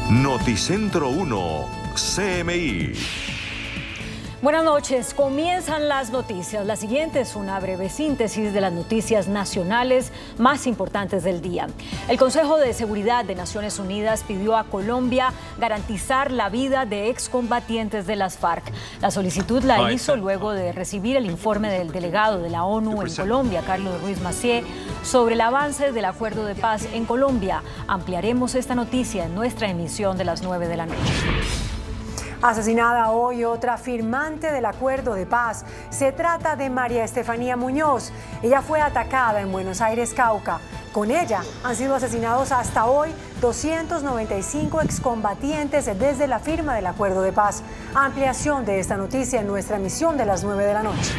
Noticentro 1, CMI. Buenas noches, comienzan las noticias. La siguiente es una breve síntesis de las noticias nacionales más importantes del día. El Consejo de Seguridad de Naciones Unidas pidió a Colombia garantizar la vida de excombatientes de las FARC. La solicitud la hizo luego de recibir el informe del delegado de la ONU en Colombia, Carlos Ruiz Massieu, sobre el avance del acuerdo de paz en Colombia. Ampliaremos esta noticia en nuestra emisión de las 9 de la noche. Asesinada hoy otra firmante del acuerdo de paz. Se trata de María Estefanía Muñoz. Ella fue atacada en Buenos Aires, Cauca. Con ella han sido asesinados hasta hoy 295 excombatientes desde la firma del acuerdo de paz. Ampliación de esta noticia en nuestra emisión de las 9 de la noche.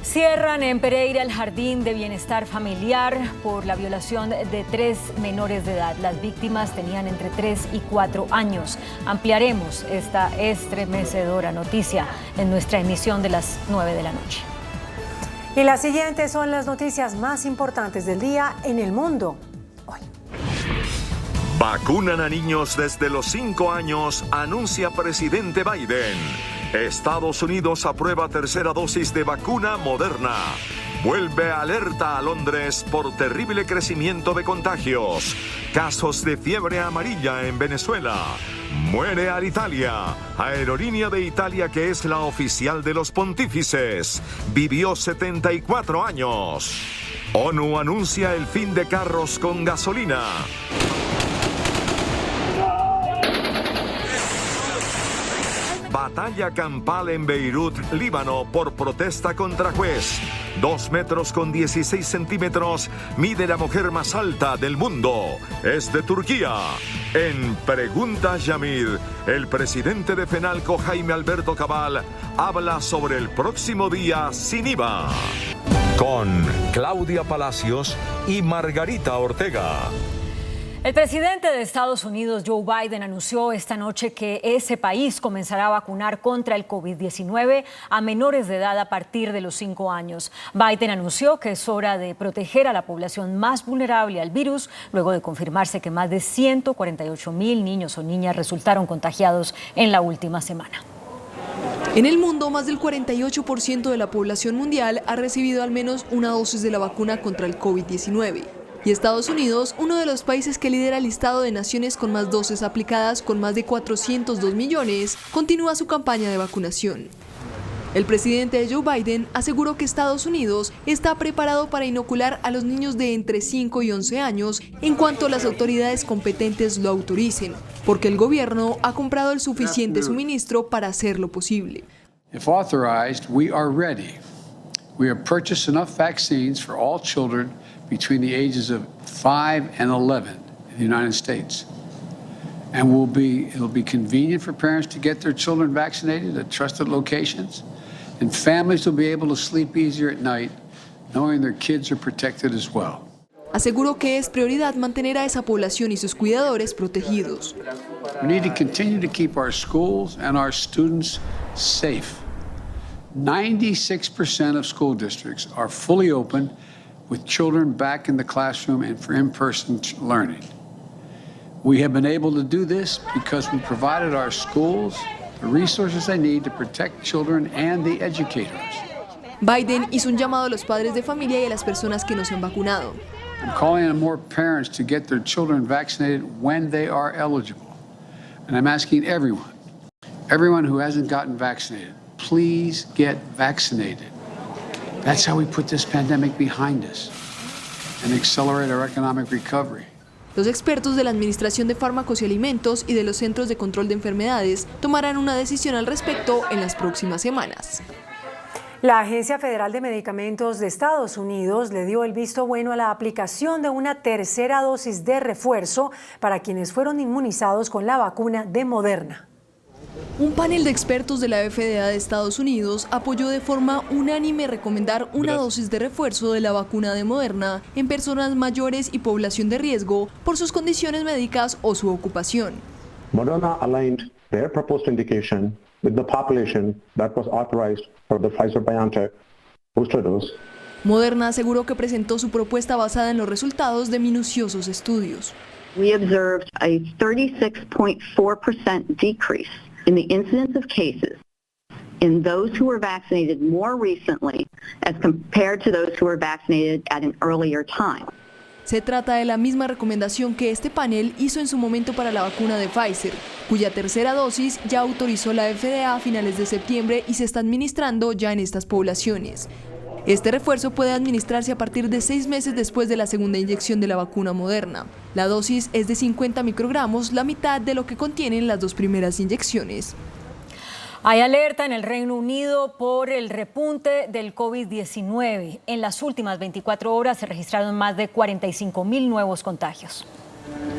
Cierran en Pereira el jardín de bienestar familiar por la violación de 3 menores de edad. Las víctimas tenían entre 3 y 4 años. Ampliaremos esta estremecedora noticia en nuestra emisión de las 9 de la noche. Y las siguientes son las noticias más importantes del día en el mundo hoy. Vacunan a niños desde los 5 años, anuncia presidente Biden. Estados Unidos aprueba tercera dosis de vacuna Moderna. Vuelve alerta a Londres por terrible crecimiento de contagios. Casos de fiebre amarilla en Venezuela. Muere Alitalia, aerolínea de Italia que es la oficial de los pontífices. Vivió 74 años. ONU anuncia el fin de carros con gasolina. Batalla campal en Beirut, Líbano, por protesta contra juez. 2 metros con 16 centímetros mide la mujer más alta del mundo. Es de Turquía. En Pregunta Yamid, el presidente de FENALCO, Jaime Alberto Cabal, habla sobre el próximo día sin IVA. Con Claudia Palacios y Margarita Ortega. El presidente de Estados Unidos, Joe Biden, anunció esta noche que ese país comenzará a vacunar contra el COVID-19 a menores de edad a partir de los 5 años. Biden anunció que es hora de proteger a la población más vulnerable al virus, luego de confirmarse que más de 148,000 niños o niñas resultaron contagiados en la última semana. En el mundo, más del 48% de la población mundial ha recibido al menos una dosis de la vacuna contra el COVID-19. Y Estados Unidos, uno de los países que lidera el listado de naciones con más dosis aplicadas, con más de 402 millones, continúa su campaña de vacunación. El presidente Joe Biden aseguró que Estados Unidos está preparado para inocular a los niños de entre 5 y 11 años en cuanto las autoridades competentes lo autoricen, porque el gobierno ha comprado el suficiente suministro para hacerlo posible. If authorized, we are ready. We have purchased enough vaccines for all children between the ages of 5 and 11 in the United States. And it'll be convenient for parents to get their children vaccinated at trusted locations, and families will be able to sleep easier at night knowing their kids are protected as well. Aseguró que es prioridad mantener a esa población y sus cuidadores protegidos. We need to continue to keep our schools and our students safe. 96% of school districts are fully open with children back in the classroom and for in-person learning. We have been able to do this because we provided our schools the resources they need to protect children and the educators. Biden hizo un llamado a los padres de familia y a las personas que no se han vacunado. I'm calling on more parents to get their children vaccinated when they are eligible. And I'm asking everyone who hasn't gotten vaccinated, please get vaccinated. That's how we put this pandemic behind us and accelerate our economic recovery. Los expertos de la Administración de Fármacos y Alimentos y de los Centros de Control de Enfermedades tomarán una decisión al respecto en las próximas semanas. La Agencia Federal de Medicamentos de Estados Unidos le dio el visto bueno a la aplicación de una tercera dosis de refuerzo para quienes fueron inmunizados con la vacuna de Moderna. Un panel de expertos de la FDA de Estados Unidos apoyó de forma unánime recomendar una dosis de refuerzo de la vacuna de Moderna en personas mayores y población de riesgo por sus condiciones médicas o su ocupación. Moderna aligned their proposed indication with the population that was authorized for the Pfizer-BioNTech booster dose. Moderna aseguró que presentó su propuesta basada en los resultados de minuciosos estudios. We observed a 36.4% decrease in the incidence of cases in those who were vaccinated more recently as compared to those who were vaccinated at an earlier time. Se trata de la misma recomendación que este panel hizo en su momento para la vacuna de Pfizer, cuya tercera dosis ya autorizó la FDA a finales de septiembre y se está administrando ya en estas poblaciones. Este refuerzo puede administrarse a partir de 6 meses después de la segunda inyección de la vacuna Moderna. La dosis es de 50 microgramos, la mitad de lo que contienen las 2 primeras inyecciones. Hay alerta en el Reino Unido por el repunte del COVID-19. En las últimas 24 horas se registraron más de 45.000 nuevos contagios.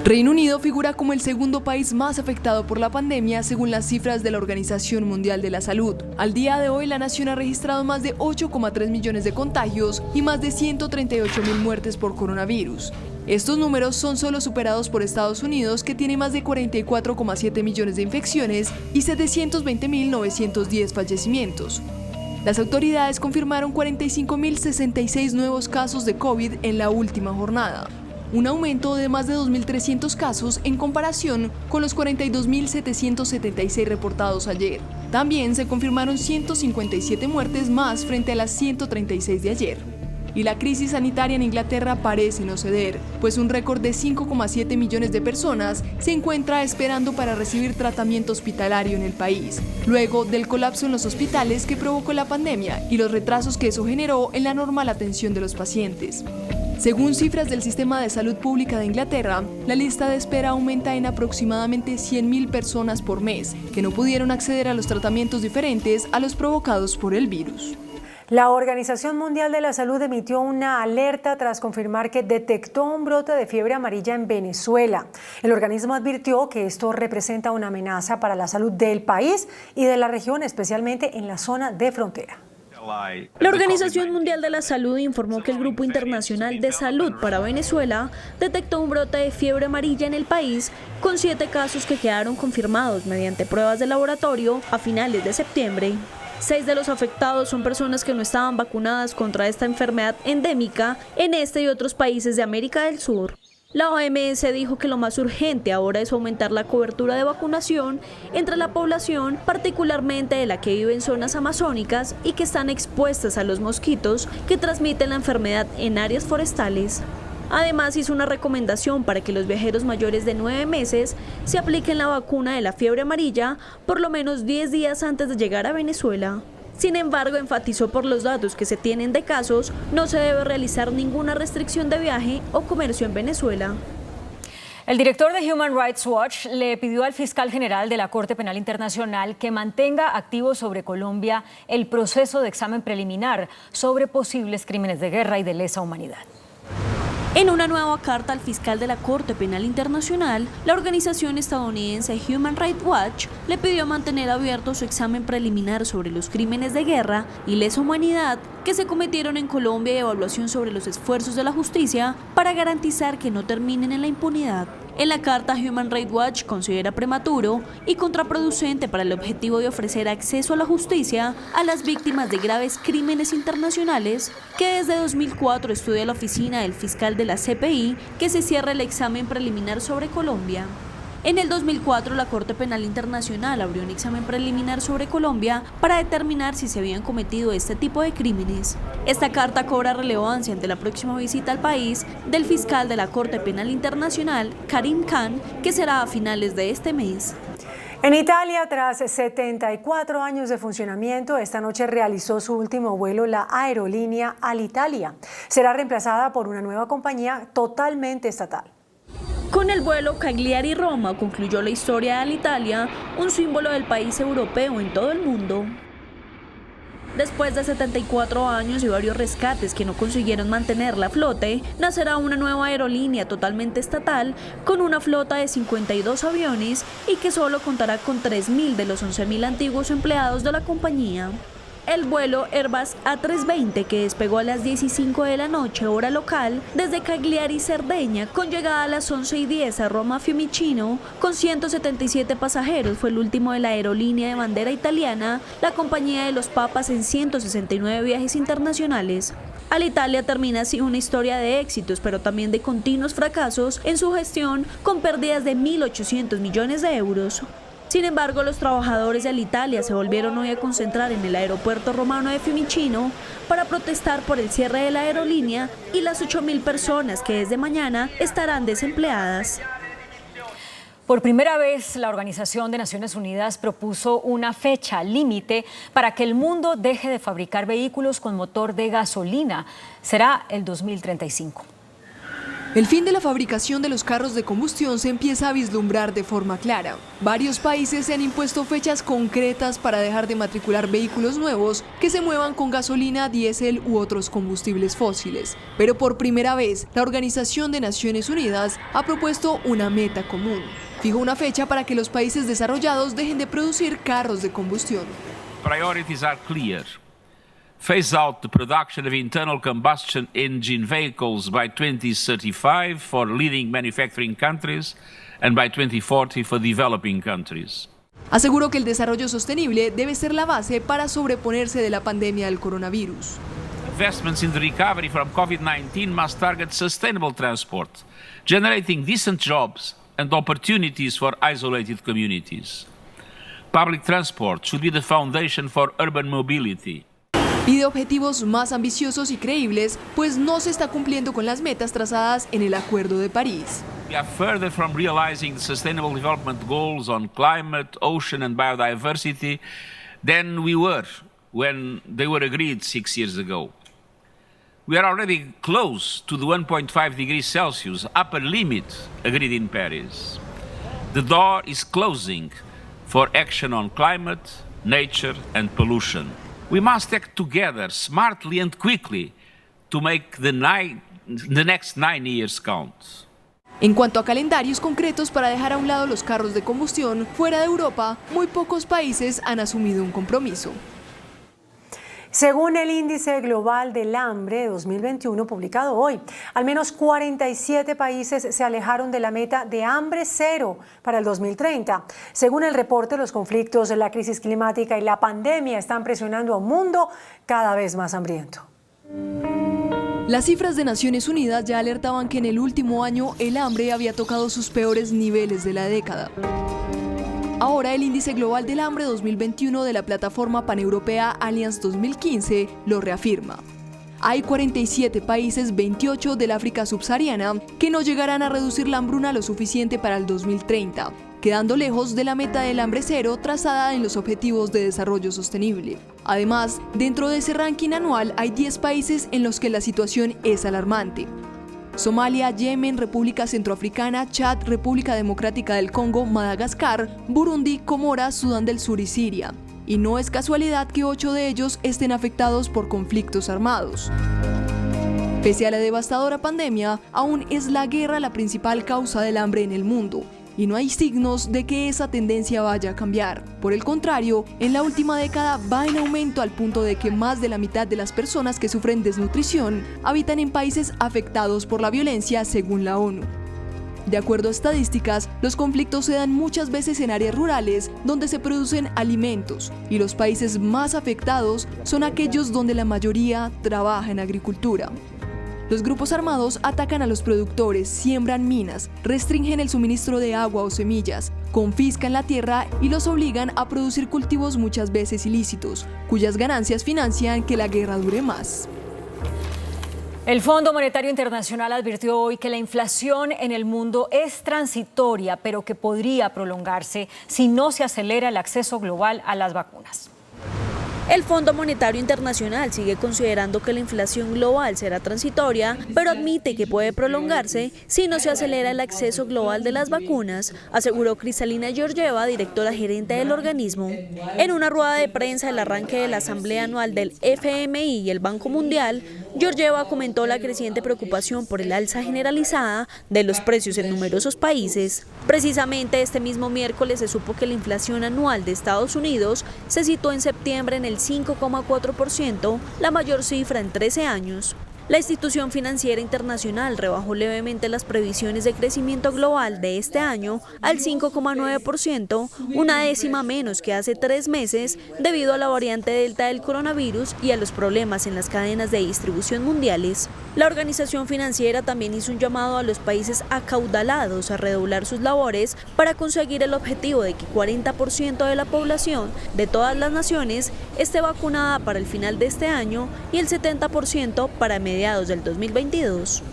Reino Unido figura como el segundo país más afectado por la pandemia según las cifras de la Organización Mundial de la Salud. Al día de hoy, la nación ha registrado más de 8,3 millones de contagios y más de 138.000 muertes por coronavirus. Estos números son solo superados por Estados Unidos, que tiene más de 44,7 millones de infecciones y 720.910 fallecimientos. Las autoridades confirmaron 45.066 nuevos casos de COVID en la última jornada, un aumento de más de 2.300 casos en comparación con los 42.776 reportados ayer. También se confirmaron 157 muertes más frente a las 136 de ayer. Y la crisis sanitaria en Inglaterra parece no ceder, pues un récord de 5,7 millones de personas se encuentra esperando para recibir tratamiento hospitalario en el país, luego del colapso en los hospitales que provocó la pandemia y los retrasos que eso generó en la normal atención de los pacientes. Según cifras del Sistema de Salud Pública de Inglaterra, la lista de espera aumenta en aproximadamente 100.000 personas por mes que no pudieron acceder a los tratamientos diferentes a los provocados por el virus. La Organización Mundial de la Salud emitió una alerta tras confirmar que detectó un brote de fiebre amarilla en Venezuela. El organismo advirtió que esto representa una amenaza para la salud del país y de la región, especialmente en la zona de frontera. La Organización Mundial de la Salud informó que el Grupo Internacional de Salud para Venezuela detectó un brote de fiebre amarilla en el país, con 7 casos que quedaron confirmados mediante pruebas de laboratorio a finales de septiembre. 6 de los afectados son personas que no estaban vacunadas contra esta enfermedad endémica en este y otros países de América del Sur. La OMS dijo que lo más urgente ahora es aumentar la cobertura de vacunación entre la población, particularmente de la que vive en zonas amazónicas y que están expuestas a los mosquitos que transmiten la enfermedad en áreas forestales. Además, hizo una recomendación para que los viajeros mayores de 9 meses se apliquen la vacuna de la fiebre amarilla por lo menos 10 días antes de llegar a Venezuela. Sin embargo, enfatizó por los datos que se tienen de casos, no se debe realizar ninguna restricción de viaje o comercio en Venezuela. El director de Human Rights Watch le pidió al fiscal general de la Corte Penal Internacional que mantenga activo sobre Colombia el proceso de examen preliminar sobre posibles crímenes de guerra y de lesa humanidad. En una nueva carta al fiscal de la Corte Penal Internacional, la organización estadounidense Human Rights Watch le pidió mantener abierto su examen preliminar sobre los crímenes de guerra y lesa humanidad que se cometieron en Colombia y evaluación sobre los esfuerzos de la justicia para garantizar que no terminen en la impunidad. En la carta, Human Rights Watch considera prematuro y contraproducente para el objetivo de ofrecer acceso a la justicia a las víctimas de graves crímenes internacionales que desde 2004 estudia la oficina del fiscal de la CPI que se cierre el examen preliminar sobre Colombia. En el 2004, la Corte Penal Internacional abrió un examen preliminar sobre Colombia para determinar si se habían cometido este tipo de crímenes. Esta carta cobra relevancia ante la próxima visita al país del fiscal de la Corte Penal Internacional, Karim Khan, que será a finales de este mes. En Italia, tras 74 años de funcionamiento, esta noche realizó su último vuelo la aerolínea Alitalia. Será reemplazada por una nueva compañía totalmente estatal. Con el vuelo Cagliari-Roma concluyó la historia de Alitalia, un símbolo del país europeo en todo el mundo. Después de 74 años y varios rescates que no consiguieron mantenerla a flote, nacerá una nueva aerolínea totalmente estatal con una flota de 52 aviones y que solo contará con 3.000 de los 11.000 antiguos empleados de la compañía. El vuelo Airbus A320, que despegó a las 10:05 de la noche, hora local, desde Cagliari, Cerdeña, con llegada a las 11:10 a Roma Fiumicino, con 177 pasajeros, fue el último de la aerolínea de bandera italiana, la Compañía de los Papas, en 169 viajes internacionales. Alitalia termina así una historia de éxitos, pero también de continuos fracasos en su gestión, con pérdidas de 1.800 millones de euros. Sin embargo, los trabajadores de Alitalia se volvieron hoy a concentrar en el aeropuerto romano de Fiumicino para protestar por el cierre de la aerolínea y las 8.000 personas que desde mañana estarán desempleadas. Por primera vez, la Organización de Naciones Unidas propuso una fecha límite para que el mundo deje de fabricar vehículos con motor de gasolina. Será el 2035. El fin de la fabricación de los carros de combustión se empieza a vislumbrar de forma clara. Varios países se han impuesto fechas concretas para dejar de matricular vehículos nuevos que se muevan con gasolina, diésel u otros combustibles fósiles. Pero por primera vez, la Organización de Naciones Unidas ha propuesto una meta común. Fijó una fecha para que los países desarrollados dejen de producir carros de combustión. Priorities are clear. Phase out the production of internal combustion engine vehicles by 2035 for leading manufacturing countries and by 2040 for developing countries. Aseguró que el desarrollo sostenible debe ser la base para sobreponerse de la pandemia del coronavirus. Investments in the recovery from COVID-19 must target sustainable transport, generating decent jobs and opportunities for isolated communities. Public transport should be the foundation for urban mobility. Pide objetivos más ambiciosos y creíbles, pues no se está cumpliendo con las metas trazadas en el Acuerdo de París. We are further from realizing the Sustainable Development Goals on climate, ocean and biodiversity than we were when they were agreed 6 years ago. We are already close to the 1.5 degrees Celsius upper limit agreed in Paris. The door is closing for action on climate, nature and pollution. We must act together, smartly and quickly, to make the next 9 years count. En cuanto a calendarios concretos para dejar a un lado los carros de combustión, fuera de Europa, muy pocos países han asumido un compromiso. Según el Índice Global del Hambre 2021 publicado hoy, al menos 47 países se alejaron de la meta de hambre cero para el 2030. Según el reporte, los conflictos, la crisis climática y la pandemia están presionando a un mundo cada vez más hambriento. Las cifras de Naciones Unidas ya alertaban que en el último año el hambre había tocado sus peores niveles de la década. Ahora el Índice Global del Hambre 2021 de la plataforma paneuropea Alliance 2015 lo reafirma. Hay 47 países, 28 del África subsahariana, que no llegarán a reducir la hambruna lo suficiente para el 2030, quedando lejos de la meta del hambre cero trazada en los Objetivos de Desarrollo Sostenible. Además, dentro de ese ranking anual hay 10 países en los que la situación es alarmante. Somalia, Yemen, República Centroafricana, Chad, República Democrática del Congo, Madagascar, Burundi, Comoras, Sudán del Sur y Siria. Y no es casualidad que 8 de ellos estén afectados por conflictos armados. Pese a la devastadora pandemia, aún es la guerra la principal causa del hambre en el mundo. Y no hay signos de que esa tendencia vaya a cambiar. Por el contrario, en la última década va en aumento al punto de que más de la mitad de las personas que sufren desnutrición habitan en países afectados por la violencia, según la ONU. De acuerdo a estadísticas, los conflictos se dan muchas veces en áreas rurales donde se producen alimentos, y los países más afectados son aquellos donde la mayoría trabaja en agricultura. Los grupos armados atacan a los productores, siembran minas, restringen el suministro de agua o semillas, confiscan la tierra y los obligan a producir cultivos muchas veces ilícitos, cuyas ganancias financian que la guerra dure más. El Fondo Monetario Internacional advirtió hoy que la inflación en el mundo es transitoria, pero que podría prolongarse si no se acelera el acceso global a las vacunas. El Fondo Monetario Internacional sigue considerando que la inflación global será transitoria, pero admite que puede prolongarse si no se acelera el acceso global de las vacunas, aseguró Kristalina Georgieva, directora gerente del organismo. En una rueda de prensa del arranque de la Asamblea Anual del FMI y el Banco Mundial, Georgieva comentó la creciente preocupación por el alza generalizada de los precios en numerosos países. Precisamente este mismo miércoles se supo que la inflación anual de Estados Unidos se situó en septiembre en el 5,4%, la mayor cifra en 13 años. La institución financiera internacional rebajó levemente las previsiones de crecimiento global de este año al 5,9%, una décima menos que hace 3 meses debido a la variante Delta del coronavirus y a los problemas en las cadenas de distribución mundiales. La organización financiera también hizo un llamado a los países acaudalados a redoblar sus labores para conseguir el objetivo de que 40% de la población de todas las naciones esté vacunada para el final de este año y el 70% para mediados del 2022.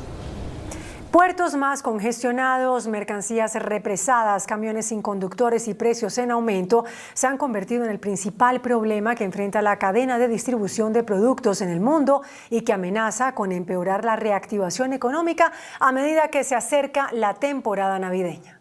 Puertos más congestionados, mercancías represadas, camiones sin conductores y precios en aumento se han convertido en el principal problema que enfrenta la cadena de distribución de productos en el mundo y que amenaza con empeorar la reactivación económica a medida que se acerca la temporada navideña.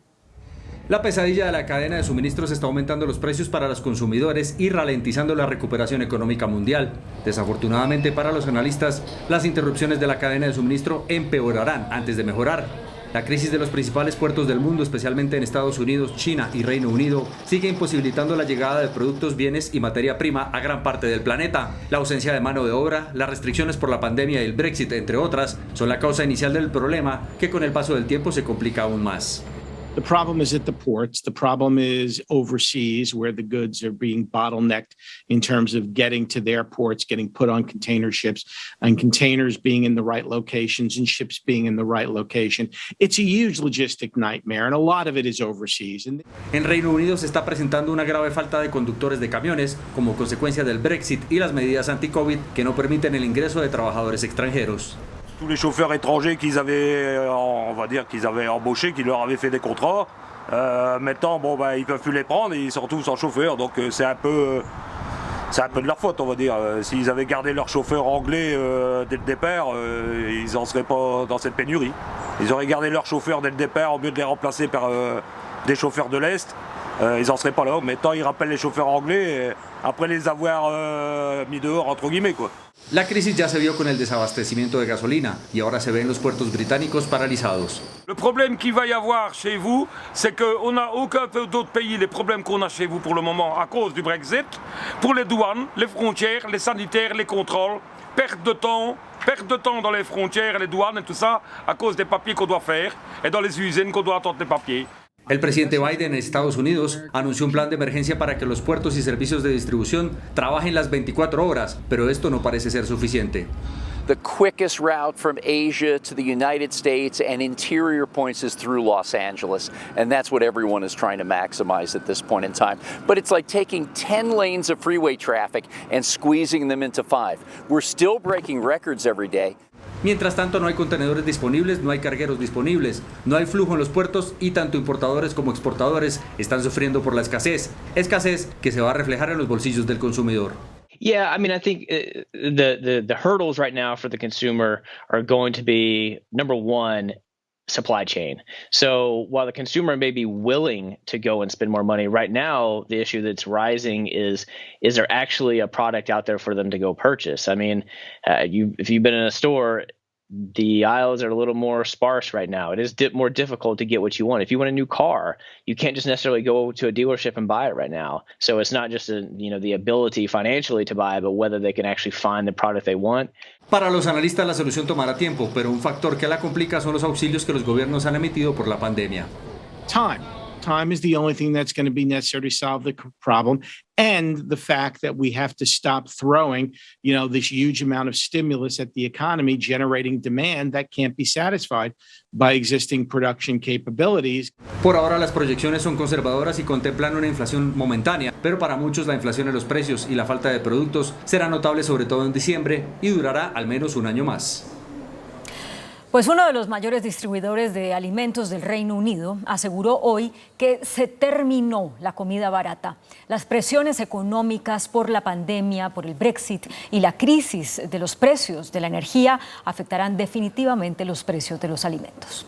La pesadilla de la cadena de suministros está aumentando los precios para los consumidores y ralentizando la recuperación económica mundial. Desafortunadamente para los analistas, las interrupciones de la cadena de suministro empeorarán antes de mejorar. La crisis de los principales puertos del mundo, especialmente en Estados Unidos, China y Reino Unido, sigue imposibilitando la llegada de productos, bienes y materia prima a gran parte del planeta. La ausencia de mano de obra, las restricciones por la pandemia y el Brexit, entre otras, son la causa inicial del problema que con el paso del tiempo se complica aún más. The problem is at the ports. The problem is overseas, where the goods are being bottlenecked in terms of getting to their ports, getting put on container ships, and containers being in the right locations and ships being in the right location. It's a huge logistic nightmare, and a lot of it is overseas. En Reino Unido se está presentando una grave falta de conductores de camiones como consecuencia del Brexit y las medidas anti-COVID que no permiten el ingreso de trabajadores extranjeros. Tous les chauffeurs étrangers qu'ils avaient, on va dire qu'ils avaient embauchés, qui leur avaient fait des contrats, maintenant ils peuvent plus les prendre et ils se retrouvent sans chauffeur, donc c'est un peu de leur faute, on va dire. S'ils avaient gardé leur chauffeur anglais dès le départ, ils n'en seraient pas dans cette pénurie. Ils auraient gardé leur chauffeur dès le départ au lieu de les remplacer par des chauffeurs de l'Est. Ils n'en seraient pas là. Maintenant, ils rappellent les chauffeurs anglais après les avoir mis dehors, entre guillemets, quoi. La crisis ya se vio con el desabastecimiento de gasolina y ahora se ven los puertos británicos paralizados. Le problème qu'il va y avoir chez vous, c'est qu'on n'a aucun d'autre pays les problèmes qu'on a chez vous pour le moment à cause du Brexit. Pour les douanes, les frontières, les sanitaires, les contrôles, perte de temps dans les frontières, les douanes et tout ça à cause des papiers qu'on doit faire et dans les usines qu'on doit attendre les papiers. El presidente Biden en Estados Unidos anunció un plan de emergencia para que los puertos y servicios de distribución trabajen las 24 horas, pero esto no parece ser suficiente. The quickest route from Asia to the United States and interior points is through Los Angeles, and that's what everyone is trying to maximize at this point in time. But it's like taking 10 lanes of freeway traffic and squeezing them into 5. We're still breaking records every day. Mientras tanto, no hay contenedores disponibles, no hay cargueros disponibles, no hay flujo en los puertos y tanto importadores como exportadores están sufriendo por la escasez que se va a reflejar en los bolsillos del consumidor. Yeah, I mean, I think the hurdles right now for the consumer are going to be, number one, supply chain. So while the consumer may be willing to go and spend more money, right now the issue that's rising is there actually a product out there for them to go purchase? I mean, if you've been in a store, the aisles are a little more sparse right now. It is more difficult to get what you want. If you want a new car, you can't just necessarily go to a dealership and buy it right now. So it's not just the ability financially to buy, but whether they can actually find the product they want. Para los analistas la solución tomará tiempo, pero un factor que la complica son los auxilios que los gobiernos han emitido por la pandemia. Time is the only thing that's going to be necessary to solve the problem, and the fact that we have to stop throwing, this huge amount of stimulus at the economy, generating demand that can't be satisfied by existing production capabilities. Por ahora las proyecciones son conservadoras y contemplan una inflación momentánea, pero para muchos la inflación en los precios y la falta de productos será notable sobre todo en diciembre y durará al menos un año más. Pues uno de los mayores distribuidores de alimentos del Reino Unido aseguró hoy que se terminó la comida barata. Las presiones económicas por la pandemia, por el Brexit y la crisis de los precios de la energía afectarán definitivamente los precios de los alimentos.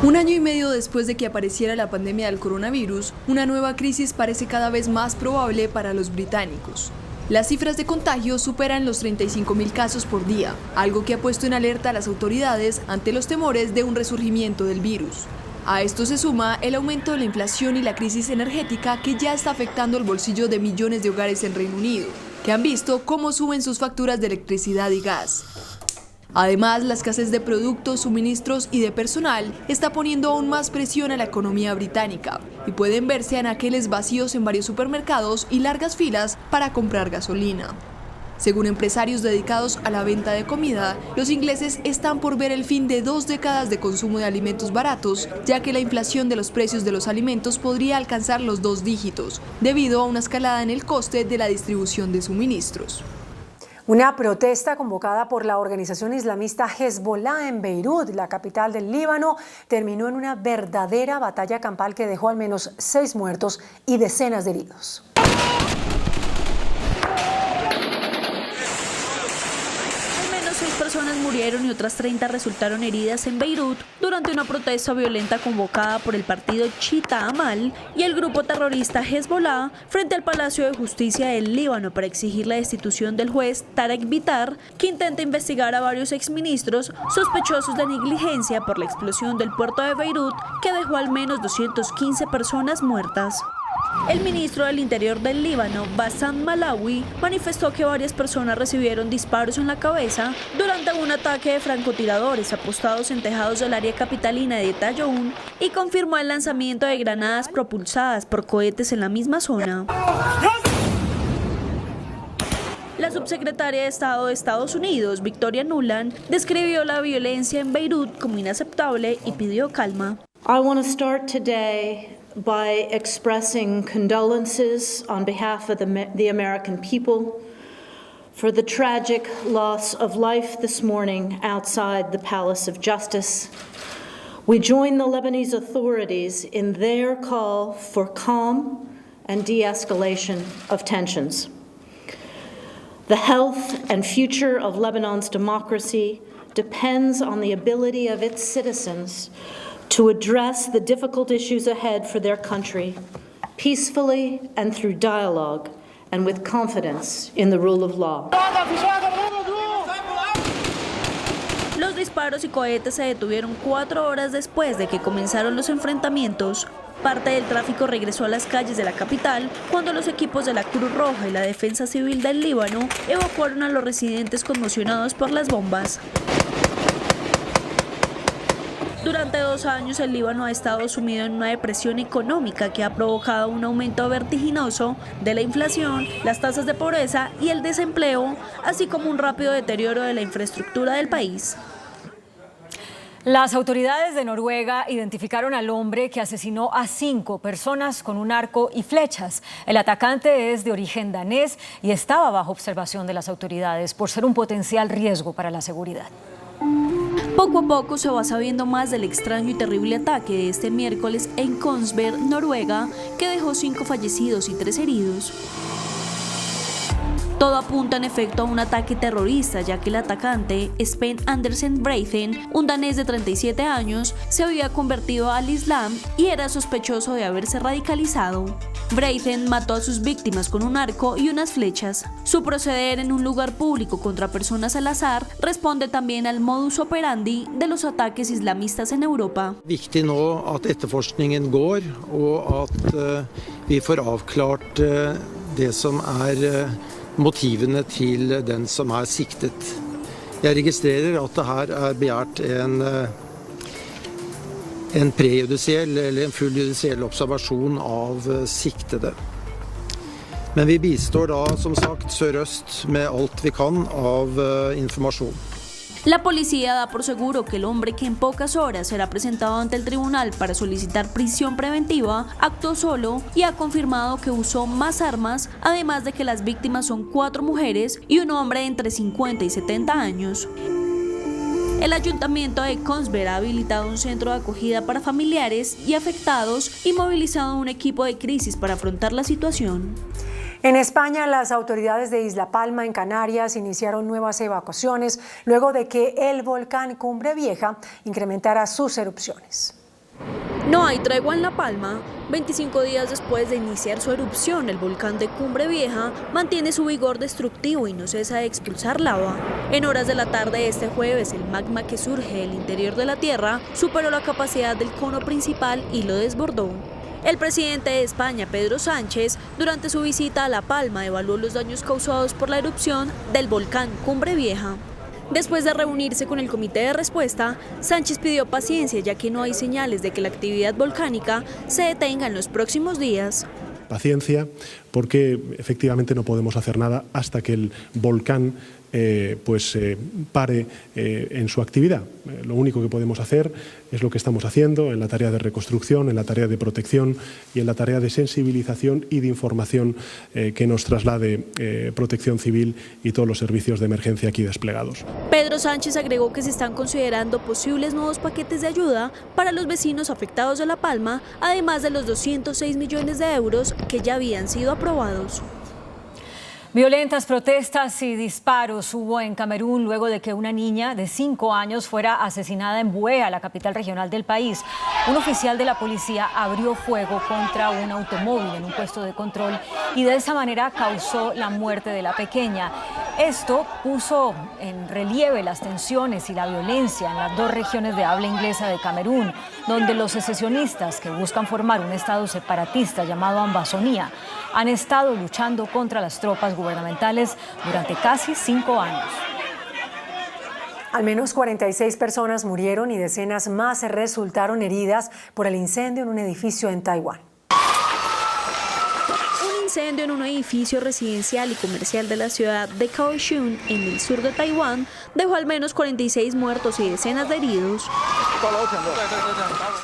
Un año y medio después de que apareciera la pandemia del coronavirus, una nueva crisis parece cada vez más probable para los británicos. Las cifras de contagios superan los 35.000 casos por día, algo que ha puesto en alerta a las autoridades ante los temores de un resurgimiento del virus. A esto se suma el aumento de la inflación y la crisis energética que ya está afectando el bolsillo de millones de hogares en Reino Unido, que han visto cómo suben sus facturas de electricidad y gas. Además, la escasez de productos, suministros y de personal está poniendo aún más presión a la economía británica y pueden verse anaqueles vacíos en varios supermercados y largas filas para comprar gasolina. Según empresarios dedicados a la venta de comida, los ingleses están por ver el fin de 2 décadas de consumo de alimentos baratos, ya que la inflación de los precios de los alimentos podría alcanzar los 2 dígitos, debido a una escalada en el coste de la distribución de suministros. Una protesta convocada por la organización islamista Hezbollah en Beirut, la capital del Líbano, terminó en una verdadera batalla campal que dejó al menos 6 muertos y decenas de heridos. Personas murieron y otras 30 resultaron heridas en Beirut durante una protesta violenta convocada por el partido chiita Amal y el grupo terrorista Hezbollah frente al Palacio de Justicia del Líbano para exigir la destitución del juez Tarek Bitar, que intenta investigar a varios exministros sospechosos de negligencia por la explosión del puerto de Beirut que dejó al menos 215 personas muertas. El ministro del Interior del Líbano, Bassam Malawi, manifestó que varias personas recibieron disparos en la cabeza durante un ataque de francotiradores apostados en tejados del área capitalina de Tayoun y confirmó el lanzamiento de granadas propulsadas por cohetes en la misma zona. La subsecretaria de Estado de Estados Unidos, Victoria Nuland, describió la violencia en Beirut como inaceptable y pidió calma. I want to start today by expressing condolences on behalf of the American people for the tragic loss of life this morning outside the Palace of Justice. We join the Lebanese authorities in their call for calm and de-escalation of tensions. The health and future of Lebanon's democracy depends on the ability of its citizens to address the difficult issues ahead for their country peacefully and through dialogue and with confidence in the rule of law. Los disparos y cohetes se detuvieron 4 horas después de que comenzaron los enfrentamientos. Parte del tráfico regresó a las calles de la capital cuando los equipos de la Cruz Roja y la Defensa Civil del Líbano evacuaron a los residentes conmocionados por las bombas. Durante 2 años el Líbano ha estado sumido en una depresión económica que ha provocado un aumento vertiginoso de la inflación, las tasas de pobreza y el desempleo, así como un rápido deterioro de la infraestructura del país. Las autoridades de Noruega identificaron al hombre que asesinó a 5 personas con un arco y flechas. El atacante es de origen danés y estaba bajo observación de las autoridades por ser un potencial riesgo para la seguridad. Poco a poco se va sabiendo más del extraño y terrible ataque de este miércoles en Kongsberg, Noruega, que dejó 5 fallecidos y 3 heridos. Todo apunta en efecto a un ataque terrorista, ya que el atacante, Sven Andersen Breithen, un danés de 37 años, se había convertido al Islam y era sospechoso de haberse radicalizado. Breithen mató a sus víctimas con un arco y unas flechas. Su proceder en un lugar público contra personas al azar responde también al modus operandi de los ataques islamistas en Europa. Viktig nå at etterforskningen går, og at vi får avklart det som motivene til den som siktet. Jeg registrerer at det her begjært en prejudisiell eller en full judisiell observasjon av siktede. Men vi bistår da, som sagt, Sør-Øst med alt vi kan av informasjon. La policía da por seguro que el hombre, que en pocas horas será presentado ante el tribunal para solicitar prisión preventiva, actuó solo y ha confirmado que usó más armas, además de que las víctimas son 4 mujeres y un hombre de entre 50 y 70 años. El ayuntamiento de Kongsberg ha habilitado un centro de acogida para familiares y afectados y movilizado un equipo de crisis para afrontar la situación. En España, las autoridades de Isla Palma, en Canarias, iniciaron nuevas evacuaciones luego de que el volcán Cumbre Vieja incrementara sus erupciones. No hay tregua en La Palma. 25 días después de iniciar su erupción, el volcán de Cumbre Vieja mantiene su vigor destructivo y no cesa de expulsar lava. En horas de la tarde de este jueves, el magma que surge del interior de la Tierra superó la capacidad del cono principal y lo desbordó. El presidente de España, Pedro Sánchez, durante su visita a La Palma, evaluó los daños causados por la erupción del volcán Cumbre Vieja. Después de reunirse con el comité de respuesta, Sánchez pidió paciencia ya que no hay señales de que la actividad volcánica se detenga en los próximos días. Paciencia, porque efectivamente no podemos hacer nada hasta que el volcán pare en su actividad. Lo único que podemos hacer es lo que estamos haciendo en la tarea de reconstrucción, en la tarea de protección y en la tarea de sensibilización y de información que nos traslade Protección Civil y todos los servicios de emergencia aquí desplegados. Pedro Sánchez agregó que se están considerando posibles nuevos paquetes de ayuda para los vecinos afectados de La Palma, además de los 206 millones de euros que ya habían sido aprobados. Violentas protestas y disparos hubo en Camerún luego de que una niña de 5 años fuera asesinada en Buea, la capital regional del país. Un oficial de la policía abrió fuego contra un automóvil en un puesto de control y de esa manera causó la muerte de la pequeña. Esto puso en relieve las tensiones y la violencia en las dos regiones de habla inglesa de Camerún, donde los secesionistas que buscan formar un estado separatista llamado Ambazonia han estado luchando contra las tropas gubernamentales durante casi 5 años. Al menos 46 personas murieron y decenas más resultaron heridas por el incendio en un edificio en Taiwán. Un incendio en un edificio residencial y comercial de la ciudad de Kaohsiung, en el sur de Taiwán, dejó al menos 46 muertos y decenas de heridos.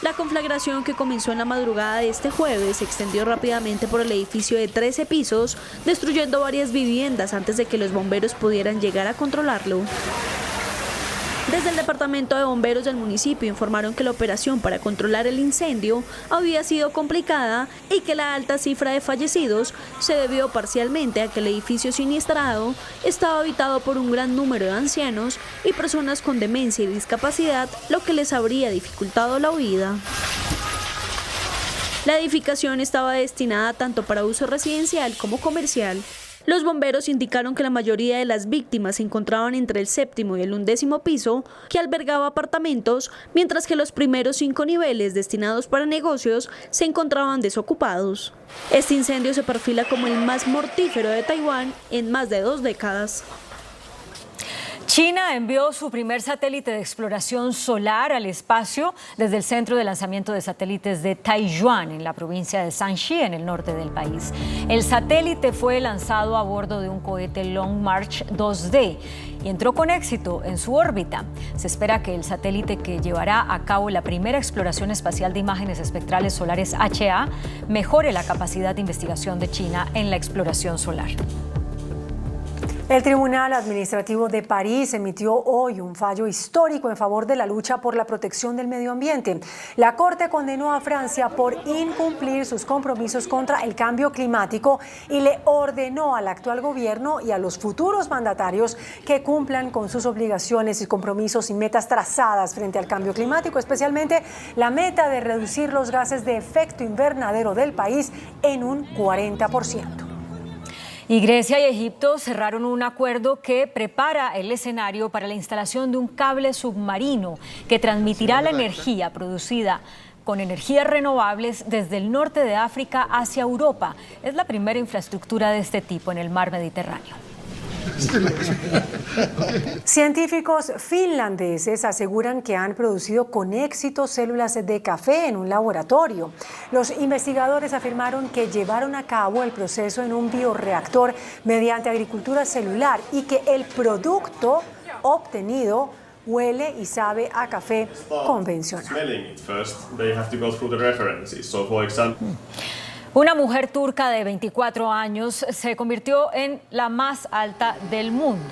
La conflagración, que comenzó en la madrugada de este jueves, se extendió rápidamente por el edificio de 13 pisos, destruyendo varias viviendas antes de que los bomberos pudieran llegar a controlarlo. Desde el departamento de bomberos del municipio informaron que la operación para controlar el incendio había sido complicada y que la alta cifra de fallecidos se debió parcialmente a que el edificio siniestrado estaba habitado por un gran número de ancianos y personas con demencia y discapacidad, lo que les habría dificultado la huida. La edificación estaba destinada tanto para uso residencial como comercial. Los bomberos indicaron que la mayoría de las víctimas se encontraban entre el 7º y el 11º piso, que albergaba apartamentos, mientras que los primeros 5 niveles destinados para negocios se encontraban desocupados. Este incendio se perfila como el más mortífero de Taiwán en más de 2 décadas. China envió su primer satélite de exploración solar al espacio desde el centro de lanzamiento de satélites de Taiyuan, en la provincia de Shanxi, en el norte del país. El satélite fue lanzado a bordo de un cohete Long March 2D y entró con éxito en su órbita. Se espera que el satélite, que llevará a cabo la primera exploración espacial de imágenes espectrales solares HA, mejore la capacidad de investigación de China en la exploración solar. El Tribunal Administrativo de París emitió hoy un fallo histórico en favor de la lucha por la protección del medio ambiente. La Corte condenó a Francia por incumplir sus compromisos contra el cambio climático y le ordenó al actual gobierno y a los futuros mandatarios que cumplan con sus obligaciones y compromisos y metas trazadas frente al cambio climático, especialmente la meta de reducir los gases de efecto invernadero del país en un 40%. Y Grecia y Egipto cerraron un acuerdo que prepara el escenario para la instalación de un cable submarino que transmitirá la energía producida con energías renovables desde el norte de África hacia Europa. Es la primera infraestructura de este tipo en el mar Mediterráneo. Científicos finlandeses aseguran que han producido con éxito células de café en un laboratorio. Los investigadores afirmaron que llevaron a cabo el proceso en un bioreactor mediante agricultura celular y que el producto obtenido huele y sabe a café convencional. Una mujer turca de 24 años se convirtió en la más alta del mundo.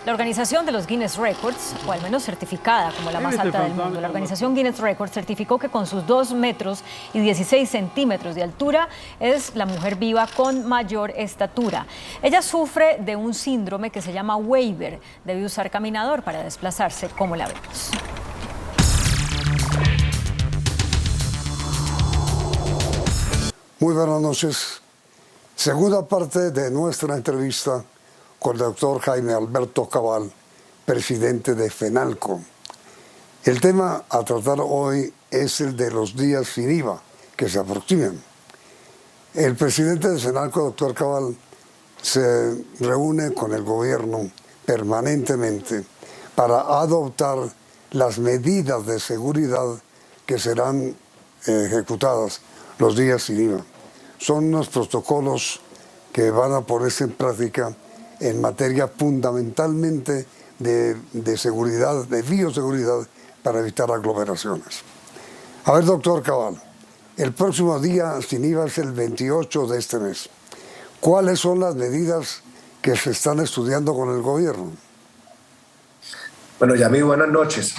La organización de los Guinness Records, o al menos certificada como la más alta del mundo, la organización Guinness Records certificó que con sus 2 metros y 16 centímetros de altura es la mujer viva con mayor estatura. Ella sufre de un síndrome que se llama Weber. Debe usar caminador para desplazarse, como la vemos. Muy buenas noches. Segunda parte de nuestra entrevista con el doctor Jaime Alberto Cabal, presidente de FENALCO. El tema a tratar hoy es el de los días sin IVA que se aproximan. El presidente de FENALCO, doctor Cabal, se reúne con el gobierno permanentemente para adoptar las medidas de seguridad que serán ejecutadas los días sin IVA. Son unos protocolos que van a ponerse en práctica en materia fundamentalmente de seguridad, de bioseguridad, para evitar aglomeraciones. A ver, doctor Cabal, el próximo día sin IVA es el 28 de este mes. ¿Cuáles son las medidas que se están estudiando con el gobierno? Bueno, Yamid, buenas noches.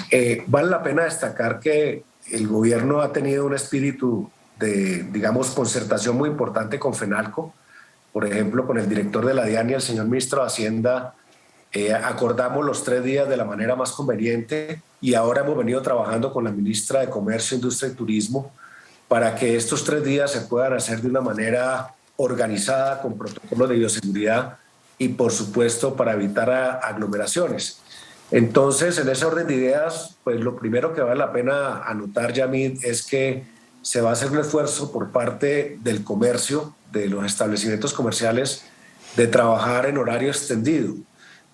Vale la pena destacar que el gobierno ha tenido un espíritu de, digamos, concertación muy importante con FENALCO. Por ejemplo, con el director de la DIAN y el señor ministro de Hacienda, acordamos los 3 días de la manera más conveniente y ahora hemos venido trabajando con la ministra de Comercio, Industria y Turismo para que estos 3 días se puedan hacer de una manera organizada, con protocolos de bioseguridad y, por supuesto, para evitar aglomeraciones. Entonces, en ese orden de ideas, pues lo primero que vale la pena anotar, Yamid, es que se va a hacer un esfuerzo por parte del comercio, de los establecimientos comerciales, de trabajar en horario extendido.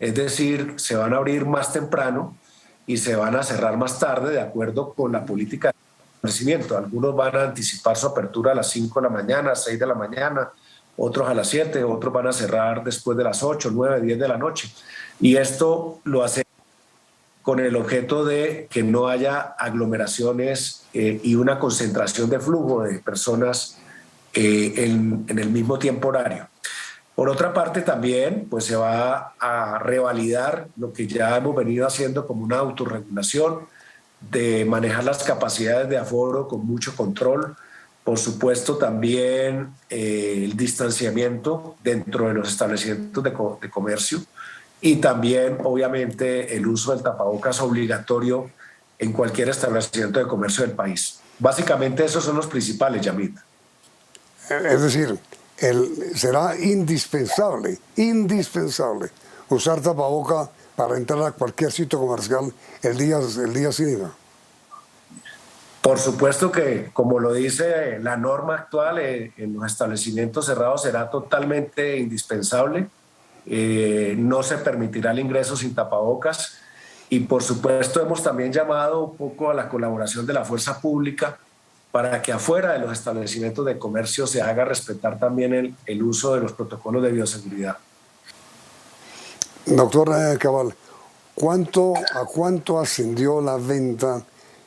Es decir, se van a abrir más temprano y se van a cerrar más tarde de acuerdo con la política de establecimiento. Algunos van a anticipar su apertura a las 5 de la mañana, 6 de la mañana, otros a las 7, otros van a cerrar después de las 8, 9, 10 de la noche. Y esto lo hace con el objeto de que no haya aglomeraciones y una concentración de flujo de personas en el mismo tiempo horario. Por otra parte, también pues, se va a revalidar lo que ya hemos venido haciendo como una autorregulación de manejar las capacidades de aforo con mucho control. Por supuesto, también el distanciamiento dentro de los establecimientos de comercio y también, obviamente, el uso del tapabocas obligatorio en cualquier establecimiento de comercio del país. Básicamente, esos son los principales, Yamid. Es decir, será indispensable usar tapaboca para entrar a cualquier sitio comercial el día sin IVA. Por supuesto que, como lo dice la norma actual, en los establecimientos cerrados será totalmente indispensable. No se permitirá el ingreso sin tapabocas y, por supuesto, hemos también llamado un poco a la colaboración de la fuerza pública para que afuera de los establecimientos de comercio se haga respetar también el uso de los protocolos de bioseguridad. Doctor Cabal, ¿a cuánto ascendió la venta